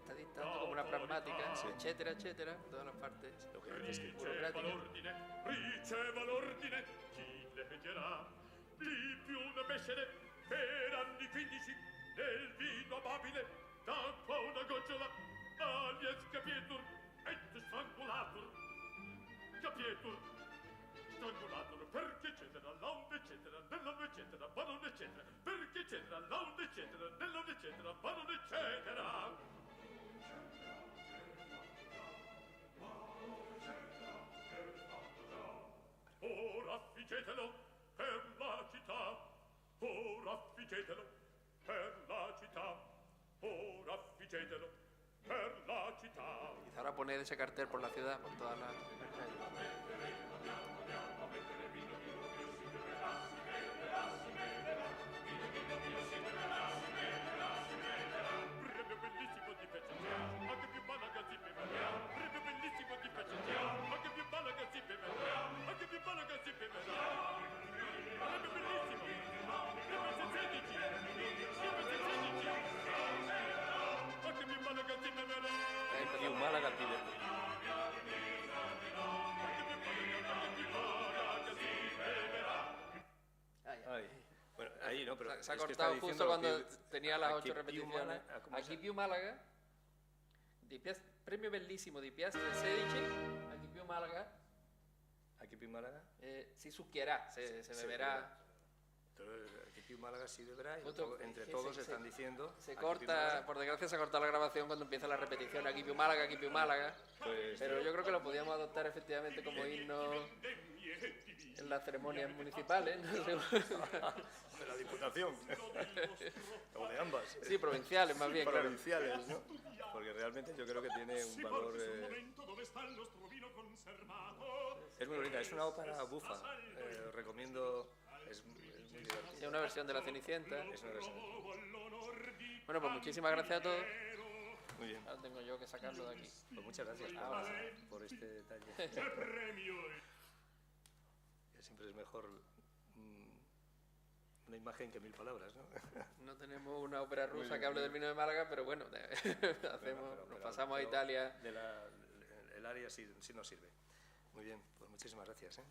Está dictando como una pragmática, etcétera, etcétera, todas las partes. Lo que dices que Riceva l'ordine, chi leggerà, di più ne mescere, per anni 15, nel vino amabile, d'acqua una gocciola, alias capietur, et strangulatur. Capietur, strangulatur, perché eccetera, launde eccetera, nell'onde eccetera, barone eccetera, perché eccetera, launde eccetera, nell'onde eccetera, barone eccetera. Ora affigetelo per la città, ora affigetelo per la città, ora affigetelo per la città. Quizá ahora poner ese cartel por la ciudad, por todas las calles. Premio bellissimo di Pezzaccia, anche più Malaga zippi, premio bellissimo di Pezzaccia, anche più Malaga zippi, anche Málaga pide. Ay. Bueno, ahí no, pero Se ha es que está cortado diciendo justo lo cuando que- tenía las a 8 che più repeticiones. Málaga- ¿cómo A se- chi più Málaga, premio bellissimo di Piastre 16, a chi più Málaga, Aquí più Málaga. si succhierà, se Se beberá. Entonces, aquí più Málaga sí beberá y Otro- entre que todos se- están diciendo. Se aquí più corta, Málaga, por desgracia se ha cortado la grabación cuando empieza la repetición, aquí più Málaga, aquí più Málaga. pues, Pero yo creo que lo podíamos adoptar efectivamente como himno en las ceremonias municipales, ¿no? de la Diputación. O de ambas. Sí, provinciales más bien, claro. Provinciales, ¿no? Porque realmente yo creo que tiene un valor. Dove sta il nostro vino conservato? Es muy bonita, es una ópera bufa. Recomiendo. Es muy divertida. Es una versión de la Cenicienta. Es una versión. Bueno, pues muchísimas gracias a todos. Muy bien. Ahora tengo yo que sacarlo de aquí. Pues muchas gracias por este detalle. Premio Que siempre es mejor una imagen que 1000 palabras, ¿no? No tenemos una ópera rusa bien, que hable muy del vino de Málaga, pero bueno, nos pasamos a Italia. El área sí nos sirve. Muy bien, pues muchísimas gracias, ¿eh?